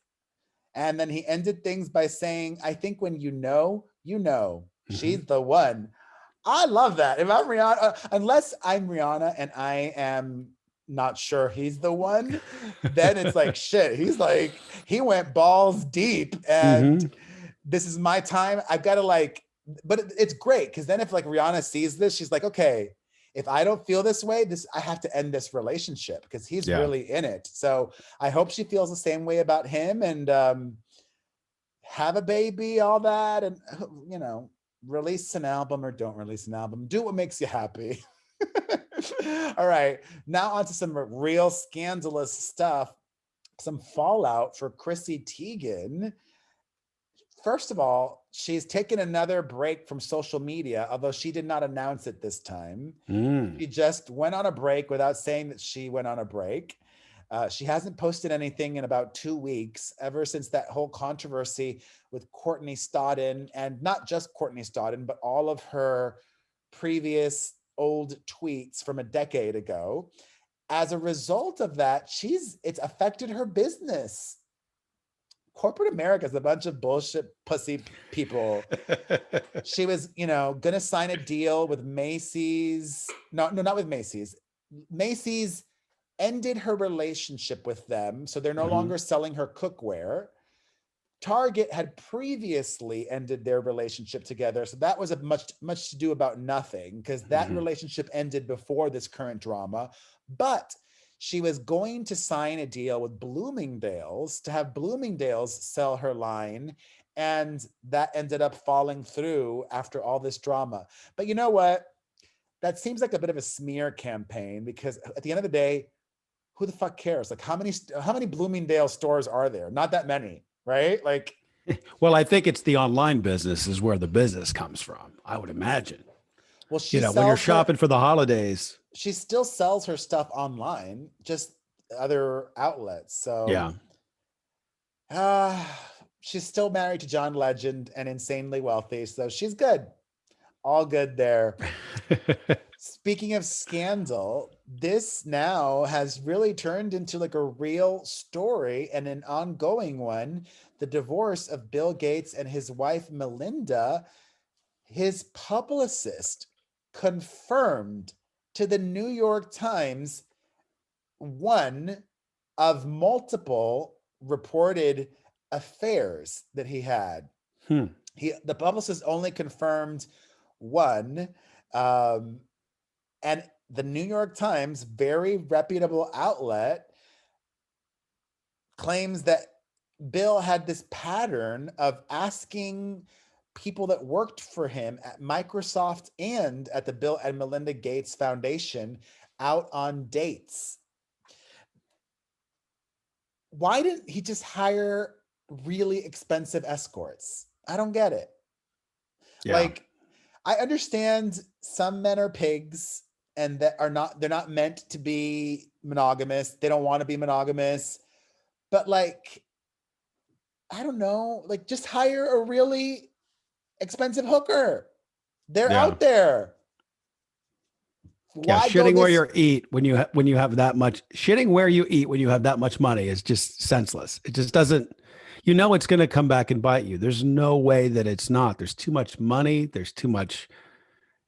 And then he ended things by saying, I think when you know, she's the one. I love that. If I'm Rihanna, unless I'm Rihanna and I am not sure he's the one, then it's like, shit, he went balls deep, and this is my time. I've got to like, but it's great, because then if like Rihanna sees this, she's like, okay, if I don't feel this way, I have to end this relationship, because he's really in it. So I hope she feels the same way about him, and have a baby, all that, and you know, release an album or don't release an album. Do what makes you happy. All right, now on to some real scandalous stuff. Some fallout for Chrissy Teigen. First of all, she's taken another break from social media, although she did not announce it this time. She just went on a break without saying that she went on a break. She hasn't posted anything in about 2 weeks, ever since that whole controversy with Courtney Stodden, and not just Courtney Stodden, but all of her previous old tweets from a decade ago. As a result of that, it's affected her business. Corporate America is a bunch of bullshit pussy people. She was, gonna sign a deal with Macy's. No, not with Macy's. Macy's ended her relationship with them, so they're no longer selling her cookware. Target had previously ended their relationship together, so that was a much to do about nothing, because that relationship ended before this current drama. But she was going to sign a deal with Bloomingdale's to have Bloomingdale's sell her line, and that ended up falling through after all this drama. But you know what? That seems like a bit of a smear campaign, because at the end of the day, who the fuck cares? Like, how many Bloomingdale stores are there? Not that many, right? Like, well, I think it's the online business is where the business comes from, I would imagine. Well, when you're shopping for the holidays, she still sells her stuff online, just other outlets. So she's still married to John Legend and insanely wealthy, so she's good. All good there. Speaking of scandal, this now has really turned into like a real story and an ongoing one. The divorce of Bill Gates and his wife, Melinda. His publicist confirmed to the New York Times one of multiple reported affairs that he had. The publicist only confirmed one. And the New York Times, very reputable outlet, claims that Bill had this pattern of asking people that worked for him at Microsoft and at the Bill and Melinda Gates Foundation out on dates. Why didn't he just hire really expensive escorts? I don't get it. Yeah. Like, I understand some men are pigs and that they're not meant to be monogamous. They don't want to be monogamous. But like, I don't know, like just hire a really expensive hooker. They're out there. Why shitting where you eat when you have that much shitting where you eat when you have that much money is just senseless. It just doesn't, it's going to come back and bite you. There's no way that it's not. There's too much money. There's too much.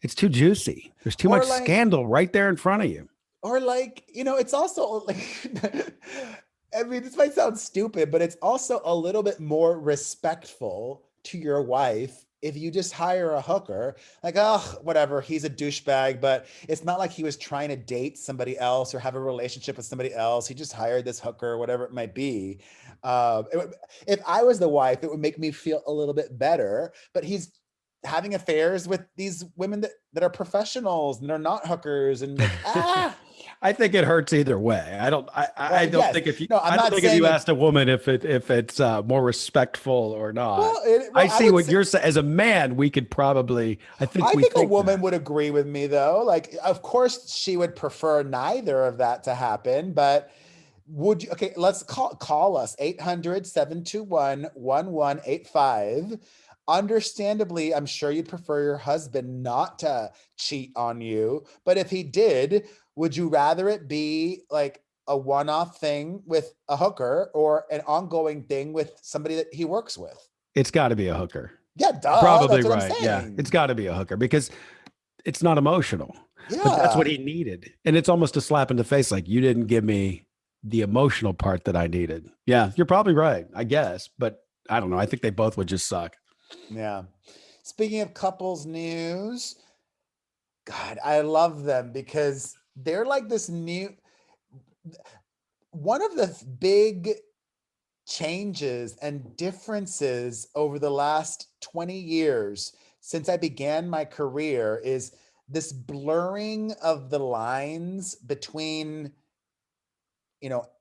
It's too juicy. There's too much scandal right there in front of you. Or like, it's also like, I mean, this might sound stupid, but it's also a little bit more respectful to your wife if you just hire a hooker. Like, oh, whatever, he's a douchebag, but it's not like he was trying to date somebody else or have a relationship with somebody else. He just hired this hooker, whatever it might be. If I was the wife, it would make me feel a little bit better, but he's having affairs with these women that are professionals and they're not hookers and like, I think it hurts either way. I don't think if you asked a woman if it's more respectful or not. I see what you're saying. As a man, we could probably. I think a woman would agree with me though. Like, of course, she would prefer neither of that to happen. But would you? Okay, let's call us 800-721-1185. Understandably, I'm sure you'd prefer your husband not to cheat on you. But if he did, would you rather it be like a one-off thing with a hooker or an ongoing thing with somebody that he works with? It's got to be a hooker. Yeah, duh. Probably right. Yeah, it's got to be a hooker because it's not emotional. Yeah. But that's what he needed. And it's almost a slap in the face. Like, you didn't give me the emotional part that I needed. Yeah, you're probably right, I guess. But I don't know. I think they both would just suck. Yeah. Speaking of couples news, God, I love them because they're like this one of the big changes and differences over the last 20 years since I began my career is this blurring of the lines between,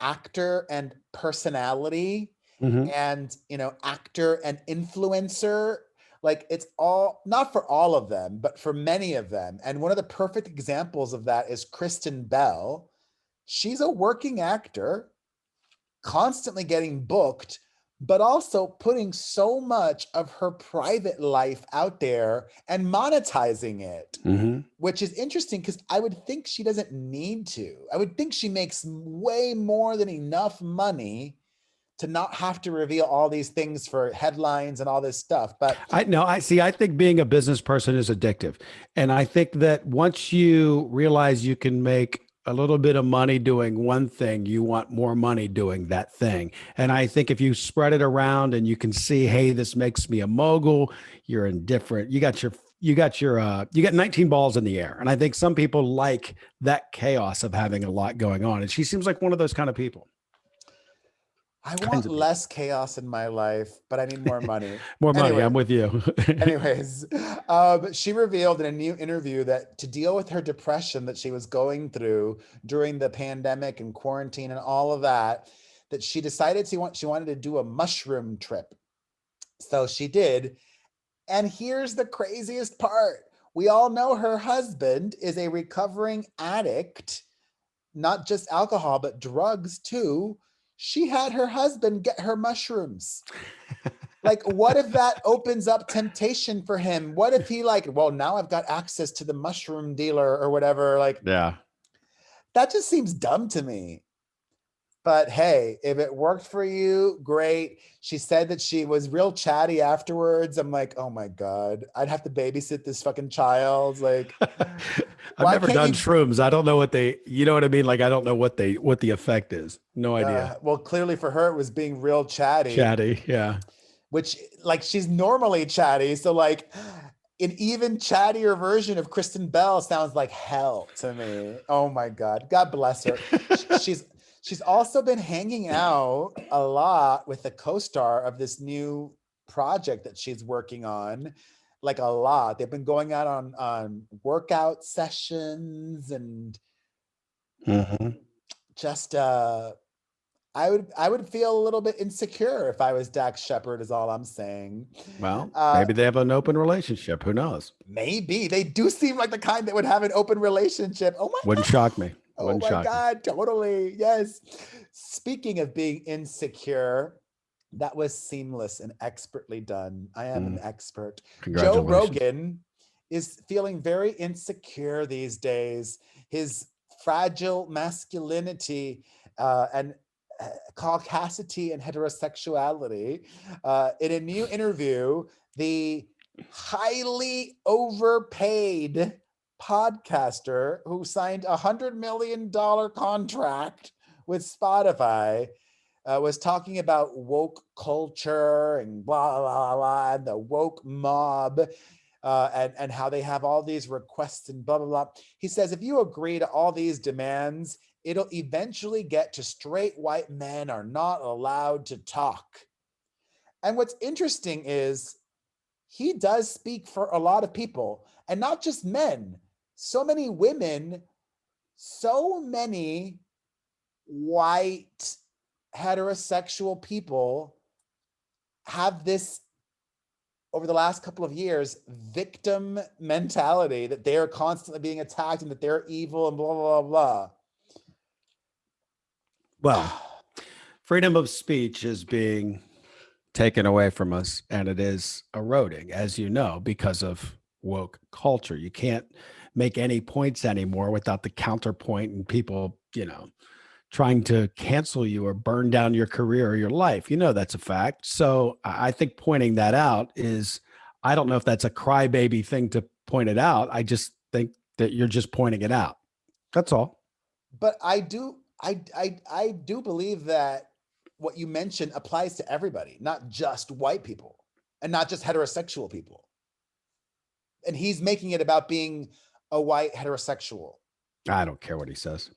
actor and personality. Mm-hmm. And, actor and influencer. Like, it's all, not for all of them, but for many of them. And one of the perfect examples of that is Kristen Bell. She's a working actor, constantly getting booked, but also putting so much of her private life out there and monetizing it, mm-hmm. which is interesting because I would think she doesn't need to. I would think she makes way more than enough money to not have to reveal all these things for headlines and all this stuff. But I think being a business person is addictive. And I think that once you realize you can make a little bit of money doing one thing, you want more money doing that thing. And I think if you spread it around and you can see, hey, this makes me a mogul, you're indifferent. You got 19 balls in the air. And I think some people like that chaos of having a lot going on. And she seems like one of those kind of people. I want less chaos in my life, but I need more money. Money. I'm with you. Anyways, she revealed in a new interview that to deal with her depression that she was going through during the pandemic and quarantine and all of that she decided she wanted to do a mushroom trip. So she did. And here's the craziest part. We all know her husband is a recovering addict, not just alcohol, but drugs too. She had her husband get her mushrooms. Like, what if that opens up temptation for him? What if he now I've got access to the mushroom dealer or whatever? Like, yeah, that just seems dumb to me. But hey, if it worked for you, great. She said that she was real chatty afterwards. I'm like, oh my God, I'd have to babysit this fucking child. Like, I've never done shrooms. I don't know what you know what I mean? Like, I don't know what the effect is. No idea. Well, clearly for her, it was being real chatty. Chatty, yeah. Which, like, she's normally chatty. So, like, an even chattier version of Kristen Bell sounds like hell to me. Oh my God. God bless her. She's also been hanging out a lot with the co-star of this new project that she's working on, like a lot. They've been going out on workout sessions and just I would feel a little bit insecure if I was Dax Shepard, is all I'm saying. Well, maybe they have an open relationship. Who knows? Maybe. They do seem like the kind that would have an open relationship. Oh my Wouldn't God. shock me. Oh my God, totally. Yes. Speaking of being insecure, that was seamless and expertly done. I am an expert. Joe Rogan is feeling very insecure these days. His fragile masculinity and caucasity and heterosexuality. In a new interview, the highly overpaid podcaster who signed $100 million contract with Spotify was talking about woke culture and blah, blah, blah, and the woke mob and how they have all these requests and blah, blah, blah. He says, if you agree to all these demands, it'll eventually get to straight white men are not allowed to talk. And what's interesting is he does speak for a lot of people, and not just men. So many women, so many white heterosexual people have this, over the last couple of years, victim mentality that they are constantly being attacked and that they're evil and blah, blah, blah, blah. Well, freedom of speech is being taken away from us, and it is eroding, as you know, because of woke culture. You can't make any points anymore without the counterpoint and people, trying to cancel you or burn down your career or your life. That's a fact. So I think pointing that out is, I don't know if that's a crybaby thing to point it out. I just think that you're just pointing it out. That's all. But I do believe that what you mentioned applies to everybody, not just white people and not just heterosexual people. And he's making it about being a white heterosexual. I don't care what he says.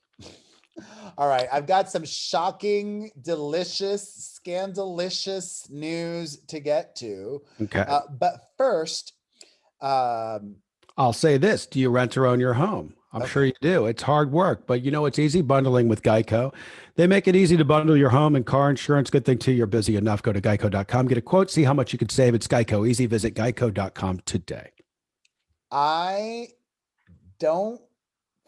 All right. I've got some shocking, delicious, scandalicious news to get to. Okay. But first, I'll say this. Do you rent or own your home? I'm sure you do. It's hard work, but it's easy bundling with Geico. They make it easy to bundle your home and car insurance. Good thing too, you're busy enough. Go to geico.com, get a quote, see how much you could save. It's Geico. Easy. Visit geico.com today. I don't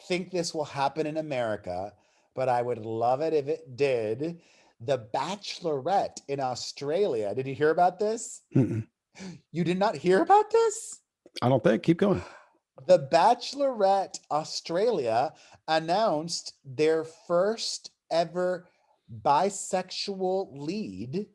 think this will happen in America, but I would love it if it did. The Bachelorette in Australia. Did you hear about this? Mm-mm. You did not hear about this? I don't think. Keep going. The Bachelorette Australia announced their first ever bisexual lead,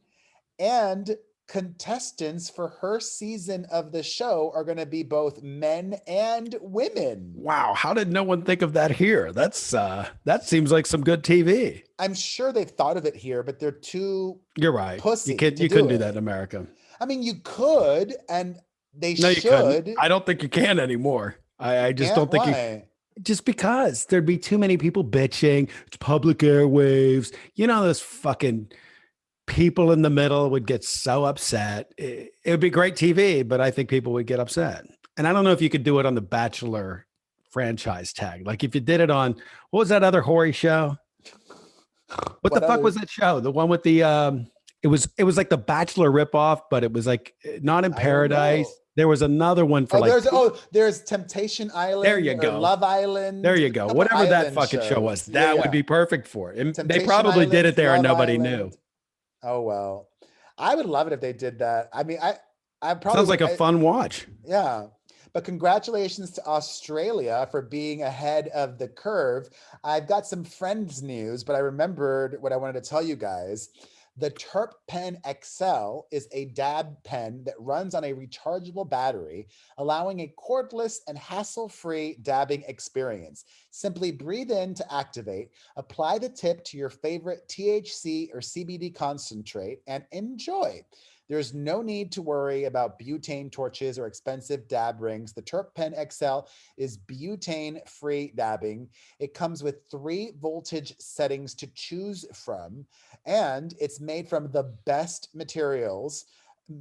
and contestants for her season of the show are going to be both men and women. Wow. How did no one think of that here? That seems like some good TV. I'm sure they've thought of it here, but they're too You're right. pussy. You couldn't do that in America. I mean, you could, and they no, should. You couldn't. I don't think you can anymore. I just don't think why? Just because there'd be too many people bitching. It's public airwaves. Those fucking people in the middle would get so upset. It would be great TV, but I think people would get upset. And I don't know if you could do it on the Bachelor franchise tag. Like if you did it on, what was that other hoary show? What the fuck was that show? The one with the, it was like the Bachelor ripoff, but it was like not in Paradise. There was another one for there's Temptation Island. There you go. Love Island. There you go. Whatever that fucking show was, that would be perfect for it. They probably did it there and nobody knew. Oh, well, I would love it if they did that. I mean, I probably sounds like a fun watch. Yeah. But congratulations to Australia for being ahead of the curve. I've got some Friends news, but I remembered what I wanted to tell you guys. The Terp Pen XL is a dab pen that runs on a rechargeable battery, allowing a cordless and hassle-free dabbing experience. Simply breathe in to activate, apply the tip to your favorite THC or CBD concentrate, and enjoy. There's no need to worry about butane torches or expensive dab rings. The Terp Pen XL is butane-free dabbing. It comes with 3 voltage settings to choose from, and it's made from the best materials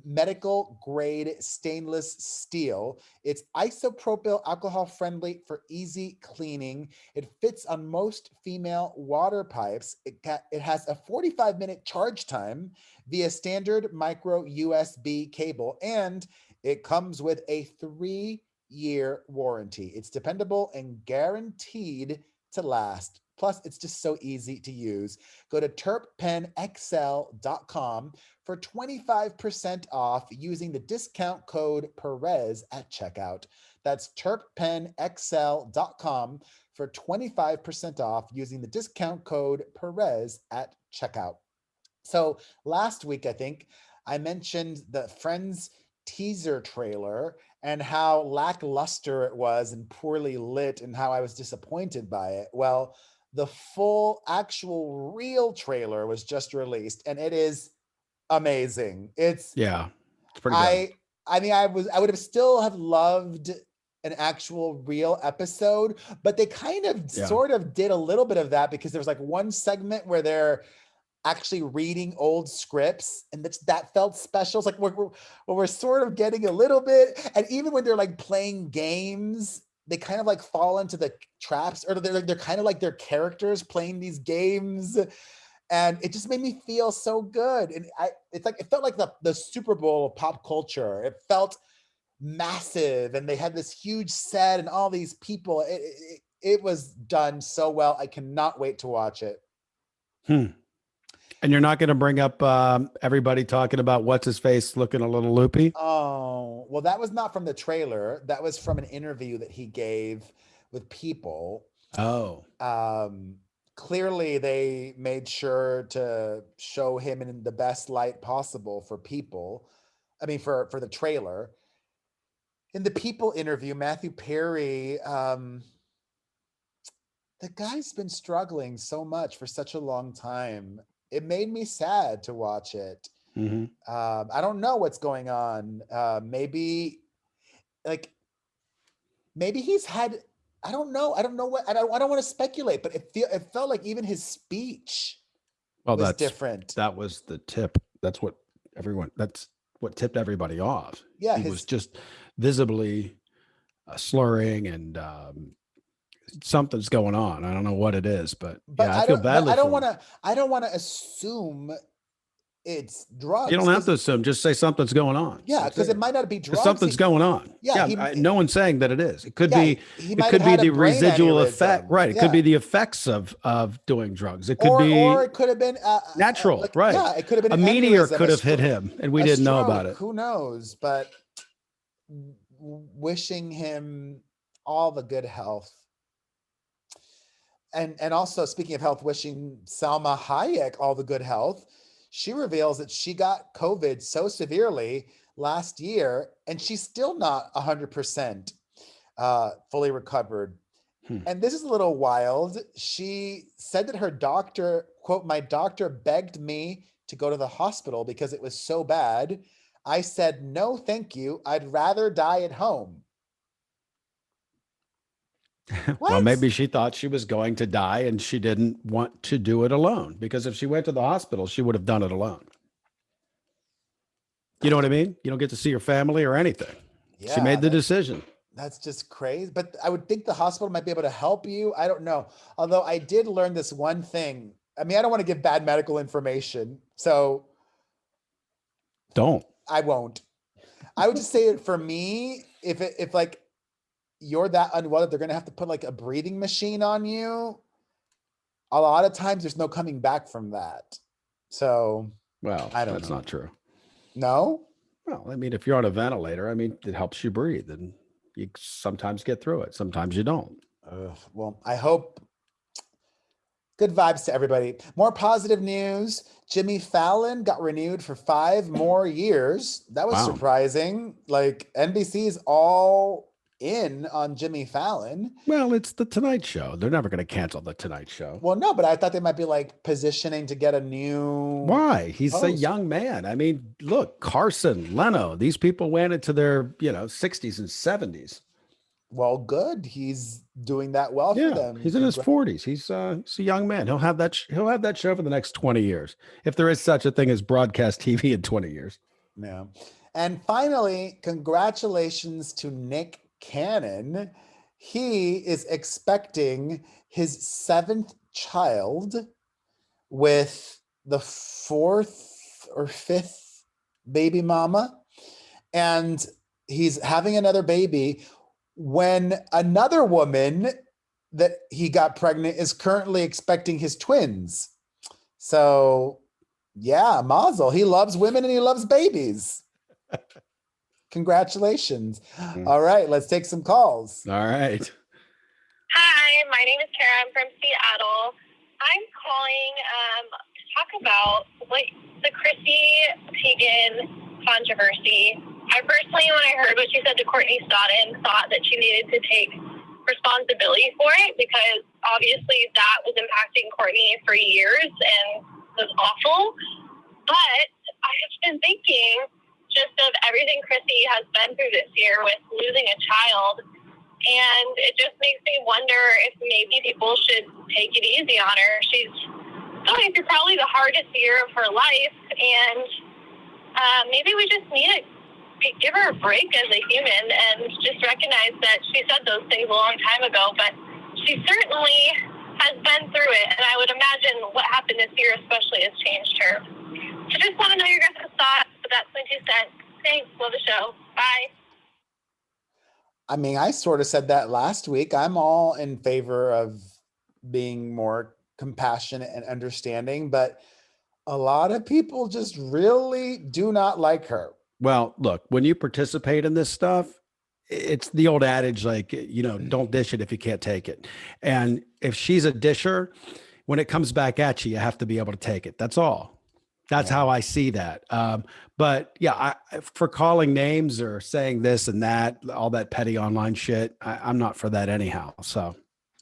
medical grade stainless steel. It's isopropyl alcohol friendly for easy cleaning. It fits on most female water pipes. It has a 45-minute charge time via standard micro USB cable, and it comes with a 3-year warranty. It's dependable and guaranteed to last. Plus, it's just so easy to use. Go to terppenxl.com for 25% off using the discount code Perez at checkout. That's terppenxl.com for 25% off using the discount code Perez at checkout. So last week, I think I mentioned the Friends teaser trailer and how lackluster it was and poorly lit and how I was disappointed by it. Well, the full actual real trailer was just released and it is amazing. It's pretty good. I mean, I would have still have loved an actual real episode, but they kind of sort of did a little bit of that because there was like one segment where they're actually reading old scripts, and that felt special. It's like we're sort of getting a little bit, and even when they're like playing games, they kind of like fall into the traps, or they're kind of like their characters playing these games, and it just made me feel so good. And it felt like the Super Bowl of pop culture. It felt massive, and they had this huge set and all these people. It was done so well. I cannot wait to watch it. And you're not going to bring up everybody talking about what's his face looking a little loopy? Oh, well, that was not from the trailer. That was from an interview that he gave with People. Oh. Clearly, they made sure to show him in the best light possible for People. I mean, for the trailer. In the People interview, Matthew Perry, the guy's been struggling so much for such a long time. It made me sad to watch it. Mm-hmm. I don't know what's going on. Maybe he's had, I don't know what, I don't want to speculate, but it felt like even his speech was different. That was the tip. That's what tipped everybody off. Yeah. He was just visibly slurring and something's going on. I don't know what it is, but yeah, I feel badly. I don't want to assume it's drugs. You don't have to assume. Just say something's going on. Yeah, because it might not be drugs. Something's going on. Yeah, no one's saying that it is. It could be. It could be the residual effect. Right. It could be the effects of doing drugs. It could be, or it could have been natural. Right. Yeah, it could have been a meteor could have hit him, and we didn't know about it. Who knows? But wishing him all the good health. And also, speaking of health, wishing Salma Hayek all the good health. She reveals that she got COVID so severely last year, and she's still not 100% fully recovered. And this is a little wild. She said that her doctor, quote, "My doctor begged me to go to the hospital because it was so bad. I said, no, thank you. I'd rather die at home." Well, maybe she thought she was going to die and she didn't want to do it alone, because if she went to the hospital, she would have done it alone. You know what I mean? You don't get to see your family or anything. Yeah, she made the decision. That's just crazy. But I would think the hospital might be able to help you. I don't know. Although I did learn this one thing. I mean, I don't want to give bad medical information, so don't. I won't. I would just say it for me, if like you're that unwell that they're going to have to put like a breathing machine on you, a lot of times there's no coming back from that. So, well, that's not true. No? Well, I mean, if you're on a ventilator, I mean, it helps you breathe and you sometimes get through it. Sometimes you don't. Well, I hope. Good vibes to everybody. More positive news. Jimmy Fallon got renewed for 5 more years. That was surprising. Like, NBC's all in on Jimmy Fallon. Well, it's the Tonight Show. They're never going to cancel the Tonight Show. Well, no, but I thought they might be like positioning to get a new. Why? He's a young man. I mean, look, Carson, Leno, these people went into their, 60s and 70s. Well, good. He's doing that well for them. He's in his 40s. He's a young man. He'll have that show for the next 20 years. If there is such a thing as broadcast TV in 20 years. Yeah. And finally, congratulations to Nick Cannon. He is expecting his 7th child with the 4th or 5th baby mama. And he's having another baby when another woman that he got pregnant is currently expecting his twins. So yeah, Mazel. He loves women and he loves babies. Congratulations. All right, let's take some calls. All right. Hi, my name is Kara. I'm from Seattle. I'm calling to talk about the Chrissy Teigen controversy. I personally, when I heard what she said to Courtney Stodden, thought that she needed to take responsibility for it because obviously that was impacting Courtney for years and was awful. But I have been thinking just of everything Chrissy has been through this year with losing a child. And it just makes me wonder if maybe people should take it easy on her. She's going through probably the hardest year of her life. And maybe we just need to give her a break as a human and just recognize that she said those things a long time ago. But she certainly has been through it. And I would imagine what happened this year especially has changed her. So just want to know your guys' thoughts. But that's my 2 cents. Thanks. Love the show. Bye. I mean, I sort of said that last week. I'm all in favor of being more compassionate and understanding, but a lot of people just really do not like her. Well, look, when you participate in this stuff, it's the old adage, like, don't dish it if you can't take it. And if she's a disher, when it comes back at you, you have to be able to take it. That's all. That's how I see that. But yeah, for calling names or saying this and that, all that petty online shit, I'm not for that anyhow. So.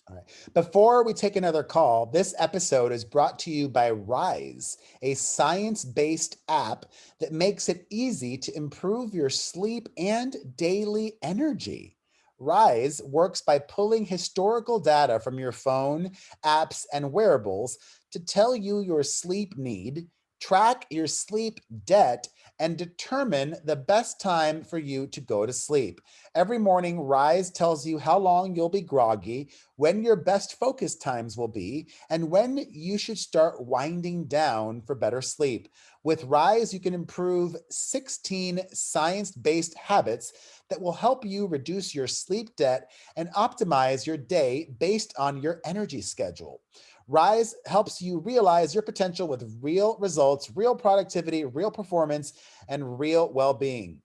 All right. Before we take another call, this episode is brought to you by Rise, a science-based app that makes it easy to improve your sleep and daily energy. Rise works by pulling historical data from your phone, apps, and wearables to tell you your sleep need, track your sleep debt, and determine the best time for you to go to sleep. Every morning, Rise tells you how long you'll be groggy, when your best focus times will be, and when you should start winding down for better sleep. With Rise, you can improve 16 science-based habits that will help you reduce your sleep debt and optimize your day based on your energy schedule. Rise helps you realize your potential with real results, real productivity, real performance, and real well-being.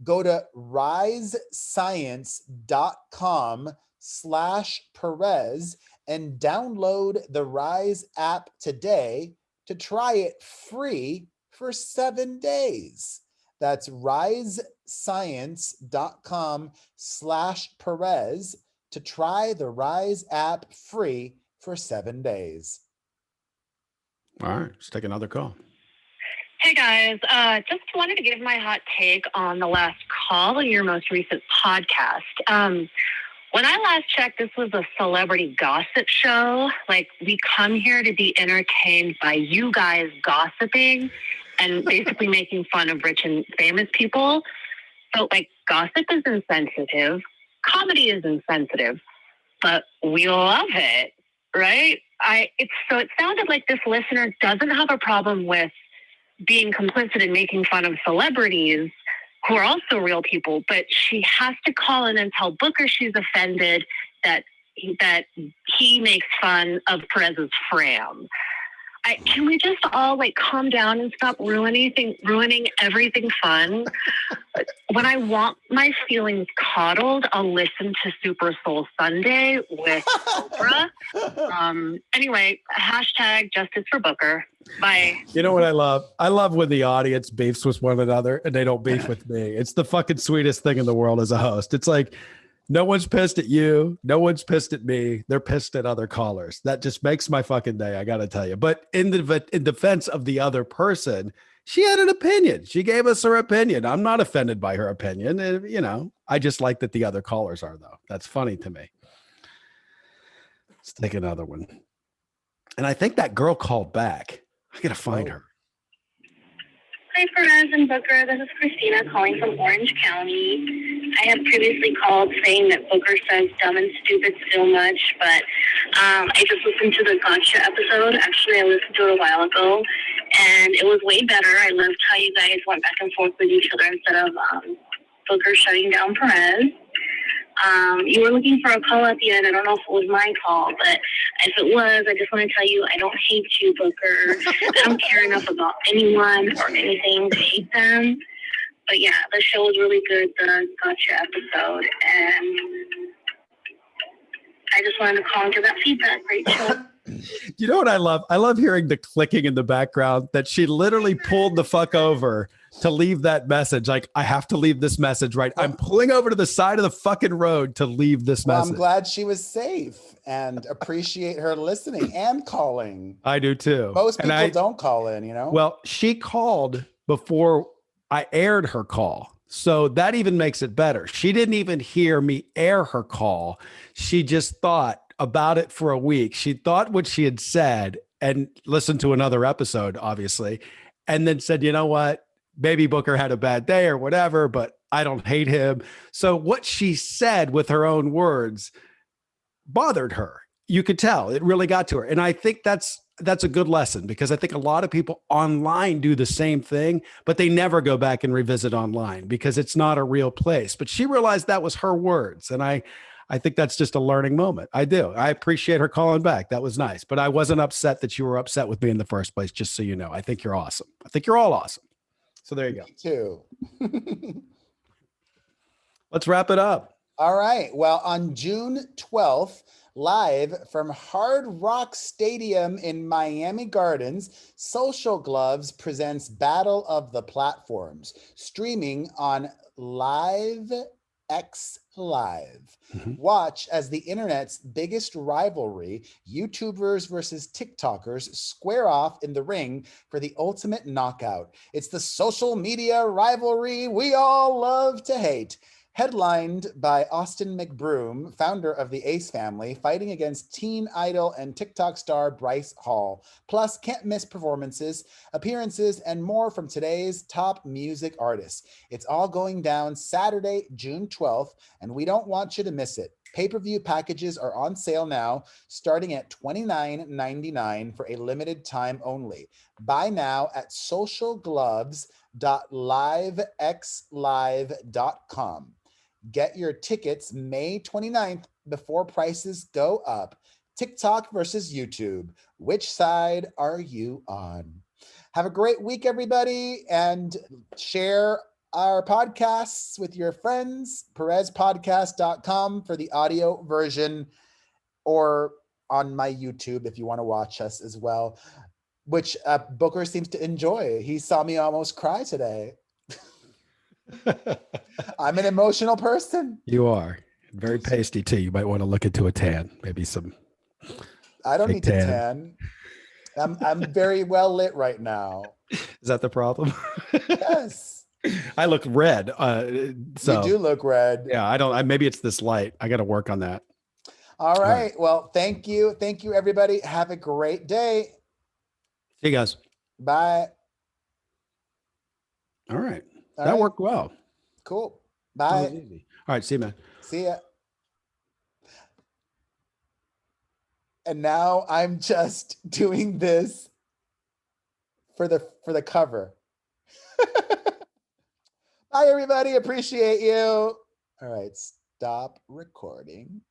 Go to risescience.com/Perez and download the Rise app today to try it free for 7 days. That's risescience.com/Perez to try the Rise app free for 7 days. All right, let's take another call. Hey guys, just wanted to give my hot take on the last call in your most recent podcast. When I last checked, this was a celebrity gossip show. Like, we come here to be entertained by you guys gossiping and basically making fun of rich and famous people. So, like, gossip is insensitive, comedy is insensitive, but we love it, right? It sounded like this listener doesn't have a problem with being complicit in making fun of celebrities who are also real people, but she has to call in and tell Booker she's offended that he makes fun of Perez's fram. Can we just all calm down and stop ruining everything fun? When I want my feelings coddled, I'll listen to Super Soul Sunday with Oprah. Anyway, hashtag justice for Booker. Bye. You know what I love? I love when the audience beefs with one another and they don't beef with me. It's the fucking sweetest thing in the world as a host. It's like, no one's pissed at you. No one's pissed at me. They're pissed at other callers. That just makes my fucking day, I got to tell you. But in defense of the other person, she had an opinion. She gave us her opinion. I'm not offended by her opinion. And, I just like that the other callers are, though. That's funny to me. Let's take another one. And I think that girl called back. I got to find her. Hi, Perez and Booker. This is Christina calling from Orange County. I had previously called saying that Booker says dumb and stupid so much, but I just listened to the Gotcha episode. Actually, I listened to it a while ago, and it was way better. I loved how you guys went back and forth with each other instead of Booker shutting down Perez. You were looking for a call at the end. I don't know if it was my call, but if it was, I just want to tell you I don't hate you, Booker. I don't care enough about anyone or anything to hate them. But yeah, the show was really good, the Gotcha episode, and I just wanted to call and give that feedback. Great show. You know what I love? I love hearing the clicking in the background that she literally pulled the fuck over to leave that message. Like, I have to leave this message, right? I'm pulling over to the side of the fucking road to leave this message. I'm glad she was safe and appreciate her listening and calling. I do too. Most people don't call in, you know? Well, she called before I aired her call. So that even makes it better. She didn't even hear me air her call. She just thought about it for a week. She thought what she had said and listened to another episode, obviously, and then said, you know what? Baby Booker had a bad day or whatever, but I don't hate him. So what she said with her own words bothered her. You could tell it really got to her. And I think that's a good lesson, because I think a lot of people online do the same thing, but they never go back and revisit online because it's not a real place. But she realized that was her words. And I think that's just a learning moment. I do. I appreciate her calling back. That was nice. But I wasn't upset that you were upset with me in the first place, just so you know. I think you're awesome. I think you're all awesome. So there you go. Me too. Let's wrap it up. All right. Well, on June 12th, live from Hard Rock Stadium in Miami Gardens, Social Gloves presents Battle of the Platforms, streaming on Live X Live. Watch as the internet's biggest rivalry, YouTubers versus TikTokers, square off in the ring for the ultimate knockout. It's the social media rivalry we all love to hate. Headlined by Austin McBroom, founder of the Ace family, fighting against teen idol and TikTok star Bryce Hall. Plus, can't miss performances, appearances, and more from today's top music artists. It's all going down Saturday, June 12th, and we don't want you to miss it. Pay-per-view packages are on sale now, starting at $29.99 for a limited time only. Buy now at socialgloves.livexlive.com. Get your tickets May 29th before prices go up. TikTok versus YouTube. Which side are you on? Have a great week, everybody, and share our podcasts with your friends. PerezPodcast.com for the audio version, or on my YouTube if you want to watch us as well, which Booker seems to enjoy. He saw me almost cry today. I'm an emotional person. You are. Very pasty too. You might want to look into a tan. Maybe some. I don't need to tan. I'm very well lit right now. Is that the problem? Yes. I look red. So you do look red. Yeah, maybe it's this light. I got to work on that. All right. Well, thank you. Thank you, everybody. Have a great day. See you guys. Bye. All right. That worked well. Cool. Bye. All right. See you, man. See ya. And now I'm just doing this for the cover. Bye, everybody. Appreciate you. All right. Stop recording.